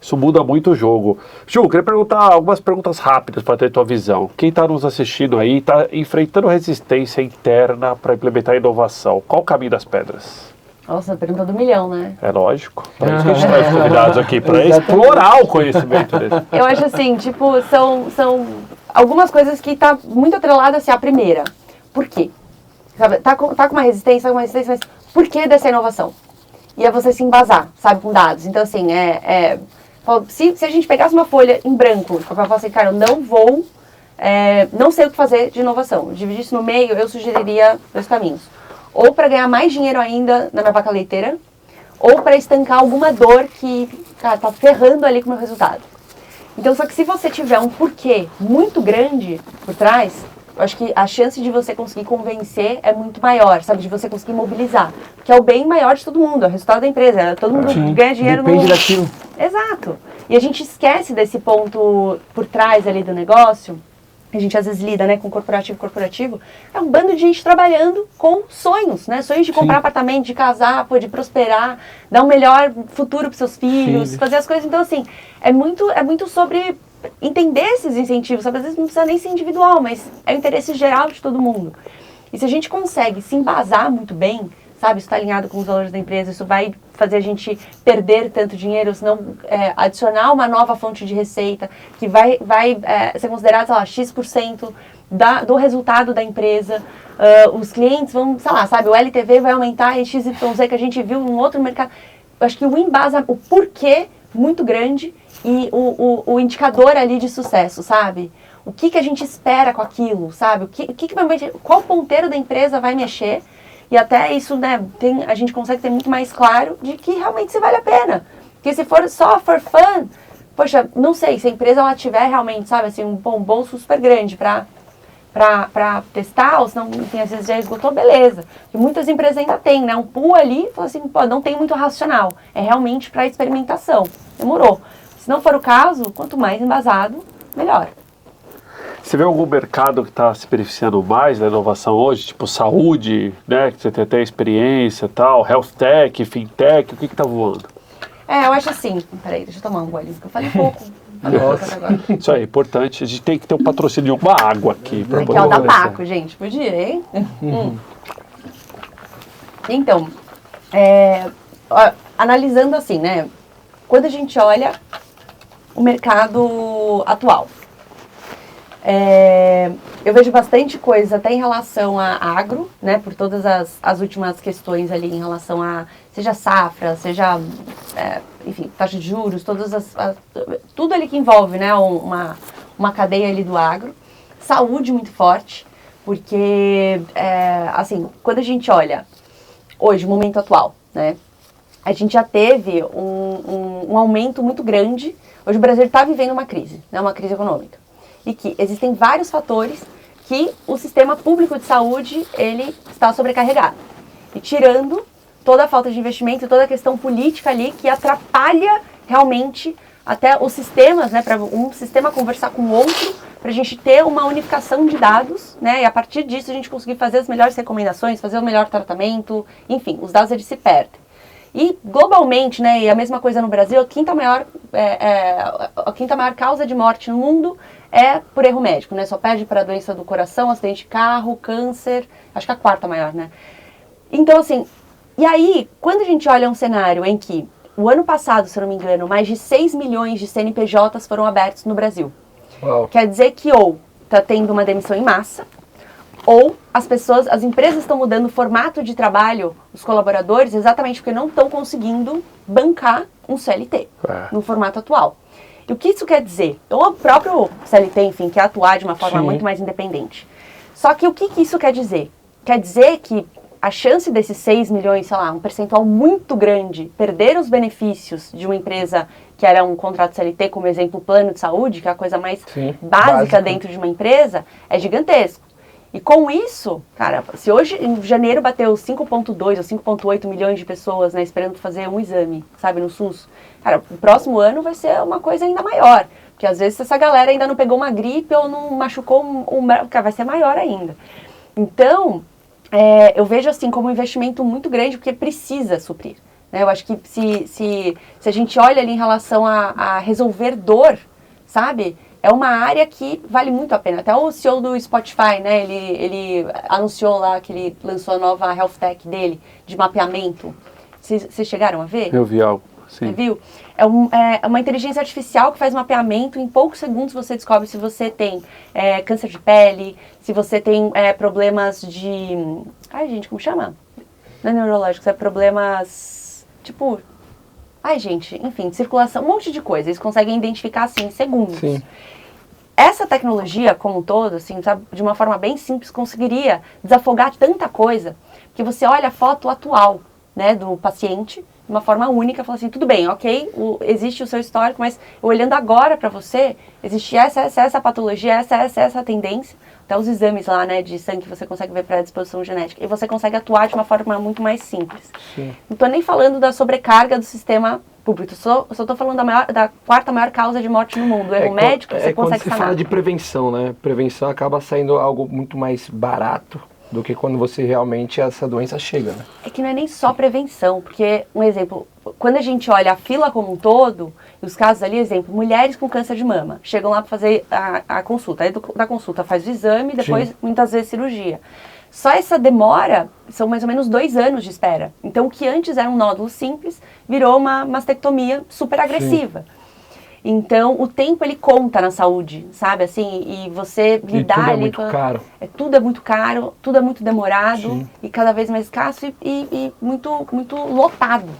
Isso muda muito o jogo. Ju, eu queria perguntar algumas perguntas rápidas para ter tua visão. Quem está nos assistindo aí está enfrentando resistência interna para implementar inovação. Qual o caminho das pedras? Nossa, pergunta do milhão, né? É lógico. Para isso que a gente traz convidados aqui, para Exatamente. explorar o conhecimento dele. Eu acho assim, tipo, são algumas coisas que tá muito atrelada assim, à primeira. Por quê? Sabe, tá com uma resistência, mas por que dessa inovação? E é você se embasar, sabe, com dados. Então, assim, se a gente pegasse uma folha em branco, para falar assim, cara, eu não sei o que fazer de inovação. Dividir isso no meio, eu sugeriria 2 caminhos. Ou para ganhar mais dinheiro ainda na minha vaca leiteira, ou para estancar alguma dor que, cara, tá ferrando ali com o meu resultado. Então, só que se você tiver um porquê muito grande por trás, eu acho que a chance de você conseguir convencer é muito maior, sabe? De você conseguir mobilizar. Que é o bem maior de todo mundo, é o resultado da empresa. Todo mundo ganha dinheiro Depende daquilo. Exato. E a gente esquece desse ponto por trás ali do negócio. A gente às vezes lida, né, com corporativo. É um bando de gente trabalhando com sonhos, né? Sonhos de comprar apartamento, de casar, de prosperar, dar um melhor futuro para seus filhos, fazer as coisas. Então, assim, é muito sobre entender esses incentivos, sabe? Às vezes não precisa nem ser individual, mas é o interesse geral de todo mundo. E se a gente consegue se embasar muito bem, sabe? Isso está alinhado com os valores da empresa, isso vai fazer a gente perder tanto dinheiro, senão adicionar uma nova fonte de receita que vai ser considerada, sei lá, X% do resultado da empresa. Os clientes vão, sei lá, sabe? O LTV vai aumentar em XYZ que a gente viu em outro mercado. Eu acho que o porquê muito grande e o indicador ali de sucesso, sabe? O que a gente espera com aquilo, sabe? Qual ponteiro da empresa vai mexer? E até isso, né, a gente consegue ter muito mais claro de que realmente se vale a pena. Porque se for só for fun, poxa, não sei, se a empresa ela tiver realmente, sabe, assim, um bolso super grande pra testar, ou se não, enfim, às vezes já esgotou, beleza. E muitas empresas ainda têm, né, um pool ali, fala assim, pô, não tem muito racional. É realmente para experimentação. Demorou. Se não for o caso, quanto mais embasado, melhor. Você vê algum mercado que está se beneficiando mais da inovação hoje? Tipo saúde, né? Que você tem até experiência e tal, health tech, fintech, o que está voando? Eu acho assim. Peraí, deixa eu tomar um golinho, porque eu falei pouco. Agora. Isso aí, é importante. A gente tem que ter um patrocínio de uma água aqui. Para Aqui é o da Paco, gente. Podia, hein? Então, analisando assim, né? quando a gente olha o mercado atual, eu vejo bastante coisa até em relação a agro, né, por todas as últimas questões ali em relação a, seja safra, seja, enfim, taxa de juros, tudo ali que envolve, né, uma cadeia ali do agro. Saúde muito forte, porque, assim, quando a gente olha hoje, o momento atual, né, a gente já teve um aumento muito grande. Hoje o Brasil está vivendo uma crise, né, uma crise econômica. E que existem vários fatores que o sistema público de saúde, ele está sobrecarregado. E tirando toda a falta de investimento, toda a questão política ali que atrapalha realmente até os sistemas, né, para um sistema conversar com o outro, para a gente ter uma unificação de dados, né, e a partir disso a gente conseguir fazer as melhores recomendações, fazer o melhor tratamento, enfim, os dados eles se perdem. E globalmente, né, e a mesma coisa no Brasil, a quinta maior causa de morte no mundo é por erro médico, né? Só perde para doença do coração, acidente de carro, câncer, acho que a quarta maior, né? Então, assim, e aí, quando a gente olha um cenário em que o ano passado, se eu não me engano, mais de 6 milhões de CNPJs foram abertos no Brasil. Uau. Quer dizer que ou está tendo uma demissão em massa, ou as empresas estão mudando o formato de trabalho, os colaboradores, exatamente porque não estão conseguindo bancar um CLT no formato atual. E o que isso quer dizer? Então, o próprio CLT, enfim, quer atuar de uma forma muito mais independente. Só que o que isso quer dizer? Quer dizer que a chance desses 6 milhões, sei lá, um percentual muito grande, perder os benefícios de uma empresa que era um contrato CLT, como exemplo, o plano de saúde, que é a coisa mais básica dentro de uma empresa, é gigantesco. E com isso, cara, se hoje em janeiro bateu 5,2 ou 5,8 milhões de pessoas, né, esperando fazer um exame, sabe, no SUS, cara, o próximo ano vai ser uma coisa ainda maior. Porque às vezes essa galera ainda não pegou uma gripe ou não machucou cara, vai ser maior ainda. Então, eu vejo assim como um investimento muito grande, porque precisa suprir. Né? Eu acho que se a gente olha ali em relação a resolver dor, sabe? É uma área que vale muito a pena. Até o CEO do Spotify, né, ele anunciou lá que ele lançou a nova Health Tech dele, de mapeamento. Vocês chegaram a ver? Eu vi algo, sim. Você viu? É uma inteligência artificial que faz mapeamento. Em poucos segundos você descobre se você tem câncer de pele, se você tem problemas de... Ai, gente, como chama? Não é neurológico, é problemas... Tipo... Ai, gente, enfim, circulação, um monte de coisa. Eles conseguem identificar, assim, em segundos. Sim. Essa tecnologia, como um todo, assim, sabe, de uma forma bem simples, conseguiria desafogar tanta coisa, que você olha a foto atual, né, do paciente, de uma forma única, fala assim, tudo bem, ok, existe o seu histórico, mas olhando agora para você, existe essa patologia, essa tendência, até os exames lá, né, de sangue que você consegue ver para a disposição genética, e você consegue atuar de uma forma muito mais simples. Sim. Não estou nem falando da sobrecarga do sistema público, só estou falando da quarta maior causa de morte no mundo, o erro médico, você consegue quando você sanar. fala de prevenção, né? Prevenção acaba saindo algo muito mais barato do que quando você realmente essa doença chega, né? É que não é nem só prevenção, porque, um exemplo, quando a gente olha a fila como um todo, os casos ali, exemplo, mulheres com câncer de mama, chegam lá para fazer a consulta, aí da consulta faz o exame, depois muitas vezes cirurgia. Só essa demora são mais ou menos 2 anos de espera. Então, o que antes era um nódulo simples, virou uma mastectomia super agressiva. Sim. Então, o tempo, ele conta na saúde, sabe? Assim, e você lidar tudo ali... é muito caro. Tudo é muito caro, tudo é muito demorado, Sim. E cada vez mais escasso e muito, muito lotado.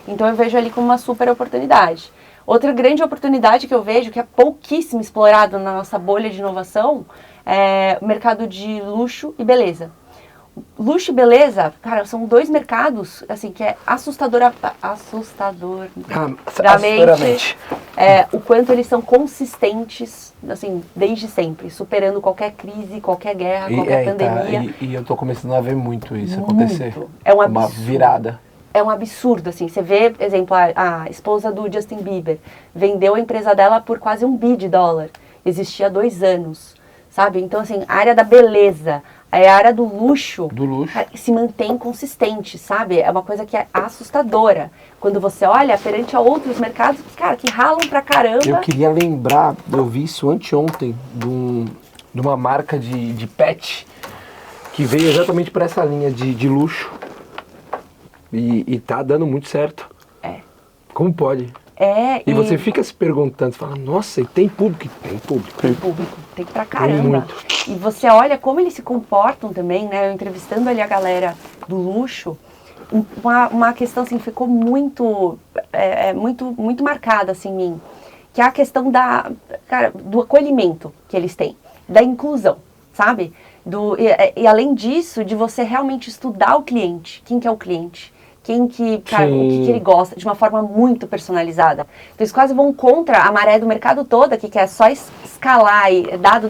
Então, eu vejo ali como uma super oportunidade. Outra grande oportunidade que eu vejo, que é pouquíssimo explorado na nossa bolha de inovação, é o mercado de luxo e beleza. Luxo e beleza, cara, são 2 mercados, assim, que é assustadoramente, o quanto eles são consistentes, assim, desde sempre, superando qualquer crise, qualquer guerra, qualquer pandemia. E eu tô começando a ver muito isso acontecer. É um absurdo. Uma virada. É um absurdo, assim, você vê, por exemplo, a esposa do Justin Bieber vendeu a empresa dela por quase $1 bilhão, existia há 2 anos, sabe? Então, assim, a área da beleza, a área do luxo, cara, se mantém consistente, sabe? É uma coisa que é assustadora. Quando você olha perante a outros mercados, cara, que ralam pra caramba. Eu queria lembrar, eu vi isso anteontem, de uma marca de pet que veio exatamente para essa linha de luxo e tá dando muito certo. É. Como pode? E você fica se perguntando, você fala, nossa, e tem público? Tem público. Tem público, tem pra caramba. muito. E você olha como eles se comportam também, né? Eu entrevistando ali a galera do luxo, uma questão assim, ficou muito marcada assim, em mim, que é a questão do acolhimento que eles têm, da inclusão, sabe? E além disso, de você realmente estudar o cliente, quem que é o cliente, o que ele gosta, de uma forma muito personalizada. Então eles quase vão contra a maré do mercado toda, que quer só escalar e dado,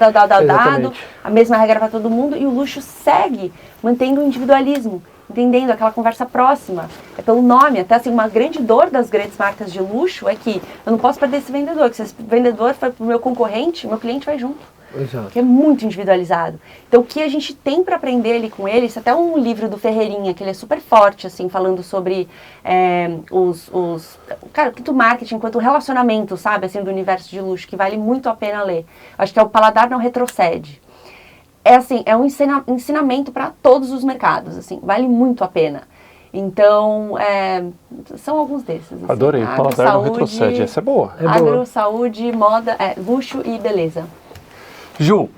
a mesma regra para todo mundo, e o luxo segue mantendo o individualismo, entendendo aquela conversa próxima, é pelo nome. Até assim, uma grande dor das grandes marcas de luxo é que eu não posso perder esse vendedor, que se esse vendedor for pro meu concorrente, meu cliente vai junto. Exato. Que é muito individualizado. Então, o que a gente tem para aprender ali com eles, até um livro do Ferreirinha, que ele é super forte, assim, falando sobre tanto marketing quanto o relacionamento, sabe, assim, do universo de luxo, que vale muito a pena ler. Acho que é O Paladar Não Retrocede. É assim, é um ensinamento para todos os mercados, assim, vale muito a pena. Então, são alguns desses. Assim. Adorei, O Paladar Não Retrocede, essa é boa. Agro, saúde, moda, luxo e beleza. Ju, o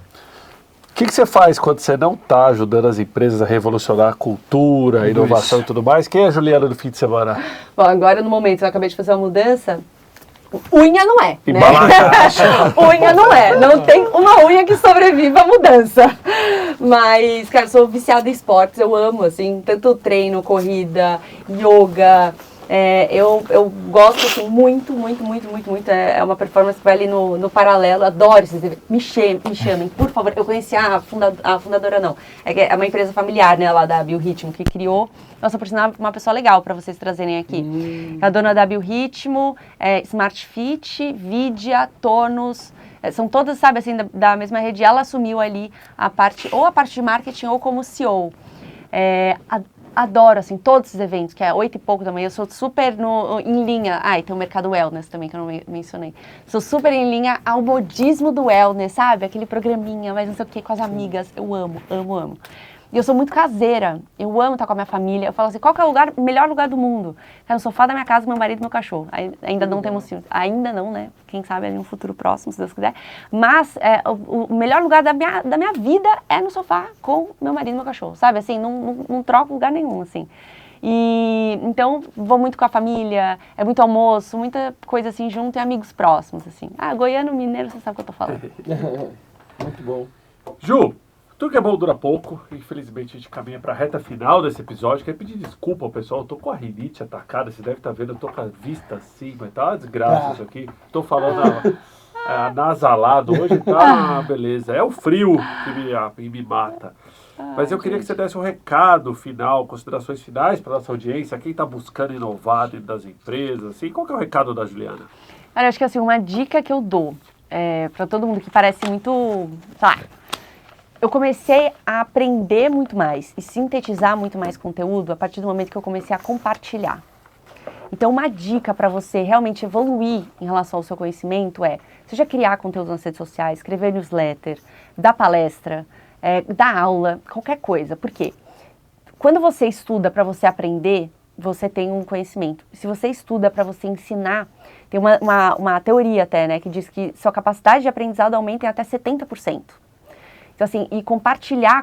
que você faz quando você não está ajudando as empresas a revolucionar a cultura, a inovação e tudo mais? Quem é a Juliana do fim de semana? Bom, agora no momento eu acabei de fazer uma mudança. Unha não é, né? Unha não é. Não tem uma unha que sobreviva à mudança. Mas, cara, eu sou viciada em esportes. Eu amo, assim, tanto treino, corrida, yoga. Eu gosto, assim, muito. É uma performance que vai ali no paralelo. Adoro esses eventos. Me chamem, por favor. Eu conheci a fundadora, não. É uma empresa familiar, né, lá da Biorritmo, que criou. Nossa, por sinal, uma pessoa legal para vocês trazerem aqui. A dona da Biorritmo, Smart Fit, Vidia, Tônus. São todas, sabe, assim, da mesma rede. Ela assumiu ali a parte de marketing ou como CEO. Adoro, assim, todos esses eventos, que é 8 e pouco da manhã, eu sou super em linha. E tem o Mercado Wellness também, que eu não mencionei. Sou super em linha ao modismo do wellness, sabe? Aquele programinha, mas não sei o que, com as amigas. Eu amo. E eu sou muito caseira, eu amo estar com a minha família. Eu falo assim, qual que é o melhor lugar do mundo? É no sofá da minha casa, meu marido e meu cachorro. Ainda não temos filhos. Ainda não, né? Quem sabe ali no futuro próximo, se Deus quiser. Mas o melhor lugar da minha vida é no sofá com meu marido e meu cachorro, sabe? Assim, não troco lugar nenhum, assim. E então, vou muito com a família, é muito almoço, muita coisa assim junto e amigos próximos, assim. Goiano, mineiro, você sabe o que eu tô falando. Muito bom. Ju, tudo que é bom dura pouco. Infelizmente a gente caminha para a reta final desse episódio. Quero pedir desculpa ao pessoal. Eu tô com a rinite atacada. Você deve estar vendo. Eu tô com a vista assim, mas tá uma desgraça isso aqui. Tô falando nasalado hoje, tá beleza. É o frio que me mata. Mas eu queria que você desse um recado final, considerações finais para nossa audiência. Quem está buscando inovar dentro das empresas, assim, qual que é o recado da Juliana? Olha, acho que assim, uma dica que eu dou para todo mundo que parece muito, sei lá, eu comecei a aprender muito mais e sintetizar muito mais conteúdo a partir do momento que eu comecei a compartilhar. Então, uma dica para você realmente evoluir em relação ao seu conhecimento seja criar conteúdo nas redes sociais, escrever newsletter, dar palestra, dar aula, qualquer coisa. Por quê? Quando você estuda para você aprender, você tem um conhecimento. Se você estuda para você ensinar, tem uma teoria até, né, que diz que sua capacidade de aprendizado aumenta em até 70%. Então, assim, e compartilhar,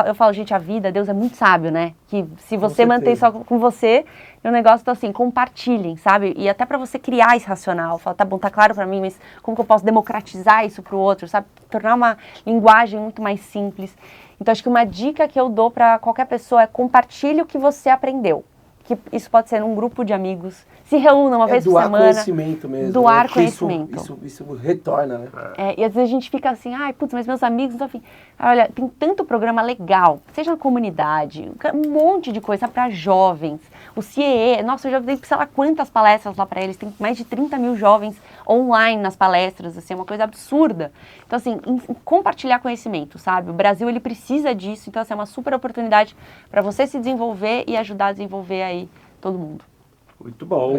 eu falo, gente, a vida, Deus é muito sábio, né? Que se você mantém só com você, o negócio, então, assim, compartilhem, sabe? E até para você criar esse racional, fala, tá bom, tá claro para mim, mas como que eu posso democratizar isso pro outro, sabe? Tornar uma linguagem muito mais simples. Então, acho que uma dica que eu dou para qualquer pessoa é compartilhe o que você aprendeu. Que isso pode ser num grupo de amigos, se reúnam uma vez por semana. Doar conhecimento mesmo. Doar conhecimento. Isso retorna, né? E às vezes a gente fica assim, putz, mas meus amigos, então, enfim. Olha, tem tanto programa legal, seja na comunidade, um monte de coisa para jovens. O CIEE, nossa, eu já dei, sei lá, quantas palestras lá para eles, tem mais de 30 mil jovens online nas palestras, assim, é uma coisa absurda. Então, assim, compartilhar conhecimento, sabe? O Brasil, ele precisa disso, então, assim, é uma super oportunidade para você se desenvolver e ajudar a desenvolver aí todo mundo. Muito bom.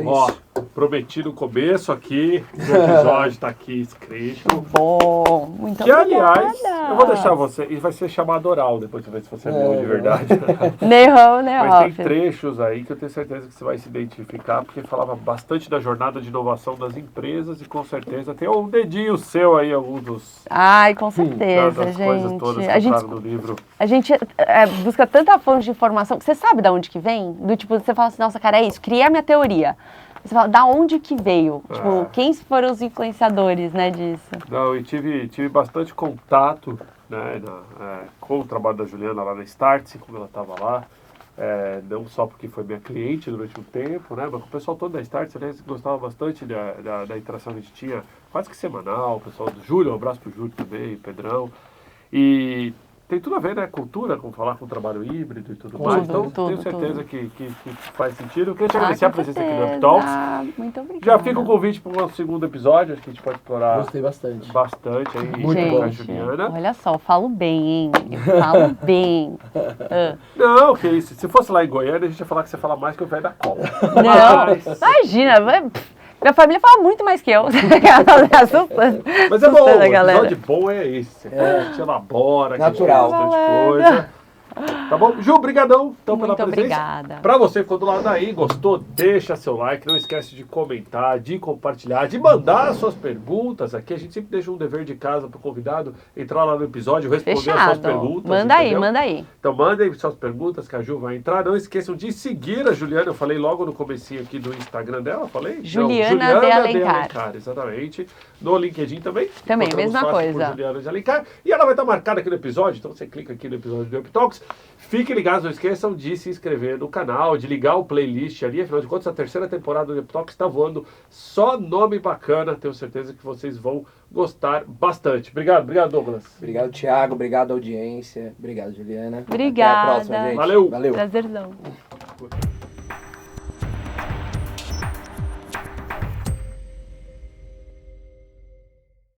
Prometi no começo aqui, o episódio tá aqui escrito. Bom, muito Que, obrigada. aliás, eu vou deixar você, e vai ser chamado oral depois de ver se você é meu de verdade. Nerrão, Mas tem trechos aí que eu tenho certeza que você vai se identificar, porque falava bastante da jornada de inovação das empresas e com certeza tem um dedinho seu aí, alguns dos... Ai, com certeza, das coisas gente. todas que A gente, entraram no livro. a gente busca tanta fonte de informação. Você sabe de onde que vem? Do tipo, você fala assim, nossa, cara, é isso, criei a minha teoria. Você fala, da onde que veio? Tipo, quem foram os influenciadores, né, disso? Não, e tive bastante contato, né, com o trabalho da Juliana lá na Startse, como ela estava lá. Não só porque foi minha cliente durante um tempo, né, mas com o pessoal todo da Startse, né, gostava bastante da interação que a gente tinha, quase que semanal, o pessoal do Júlio, um abraço pro Júlio também, Pedrão. E tem tudo a ver, né? Cultura, como falar com o trabalho híbrido e tudo mais. Então, tenho certeza que faz sentido. Eu queria te agradecer a presença aqui no UpTalks. Muito obrigada. Já fica o convite para o nosso segundo episódio, acho que a gente pode explorar Gostei bastante. bastante aí Muito com a bom. Juliana. Olha só, eu falo bem, hein? Eu falo bem. Não, que isso. Se fosse lá em Goiânia, a gente ia falar que você fala mais que o velho da cola. Não, imagina. Minha família fala muito mais que eu. Mas é bom, o galera. episódio bom é esse. A gente elabora, Natural. que a gente fala bastante coisa. Tá bom? Ju, brigadão então pela Muito presença. obrigada. Pra você que ficou do lado aí, gostou, deixa seu like, não esquece de comentar, de compartilhar, de mandar as suas perguntas aqui. A gente sempre deixa um dever de casa pro convidado entrar lá no episódio, responder as suas Fechado. perguntas. Manda aí, entendeu? manda aí. Então mandem suas perguntas que a Ju vai entrar. Não esqueçam de seguir a Juliana. Eu falei logo no comecinho aqui do Instagram dela, falei? Juliana de Alencar. Exatamente. No LinkedIn também. Também, Encontramos mesma fácil coisa. por Juliana de Alencar. E ela vai estar marcada aqui no episódio, então você clica aqui no episódio do UpTalks. Fiquem ligados, não esqueçam de se inscrever no canal, de ligar o playlist ali. Afinal de contas, a terceira temporada do UpTalks está voando. Só nome bacana. Tenho certeza que vocês vão gostar bastante. Obrigado, Douglas. Obrigado, Thiago. Obrigado, audiência. Obrigado, Juliana. Obrigada. Até a próxima, gente. Valeu. Valeu. Prazerzão.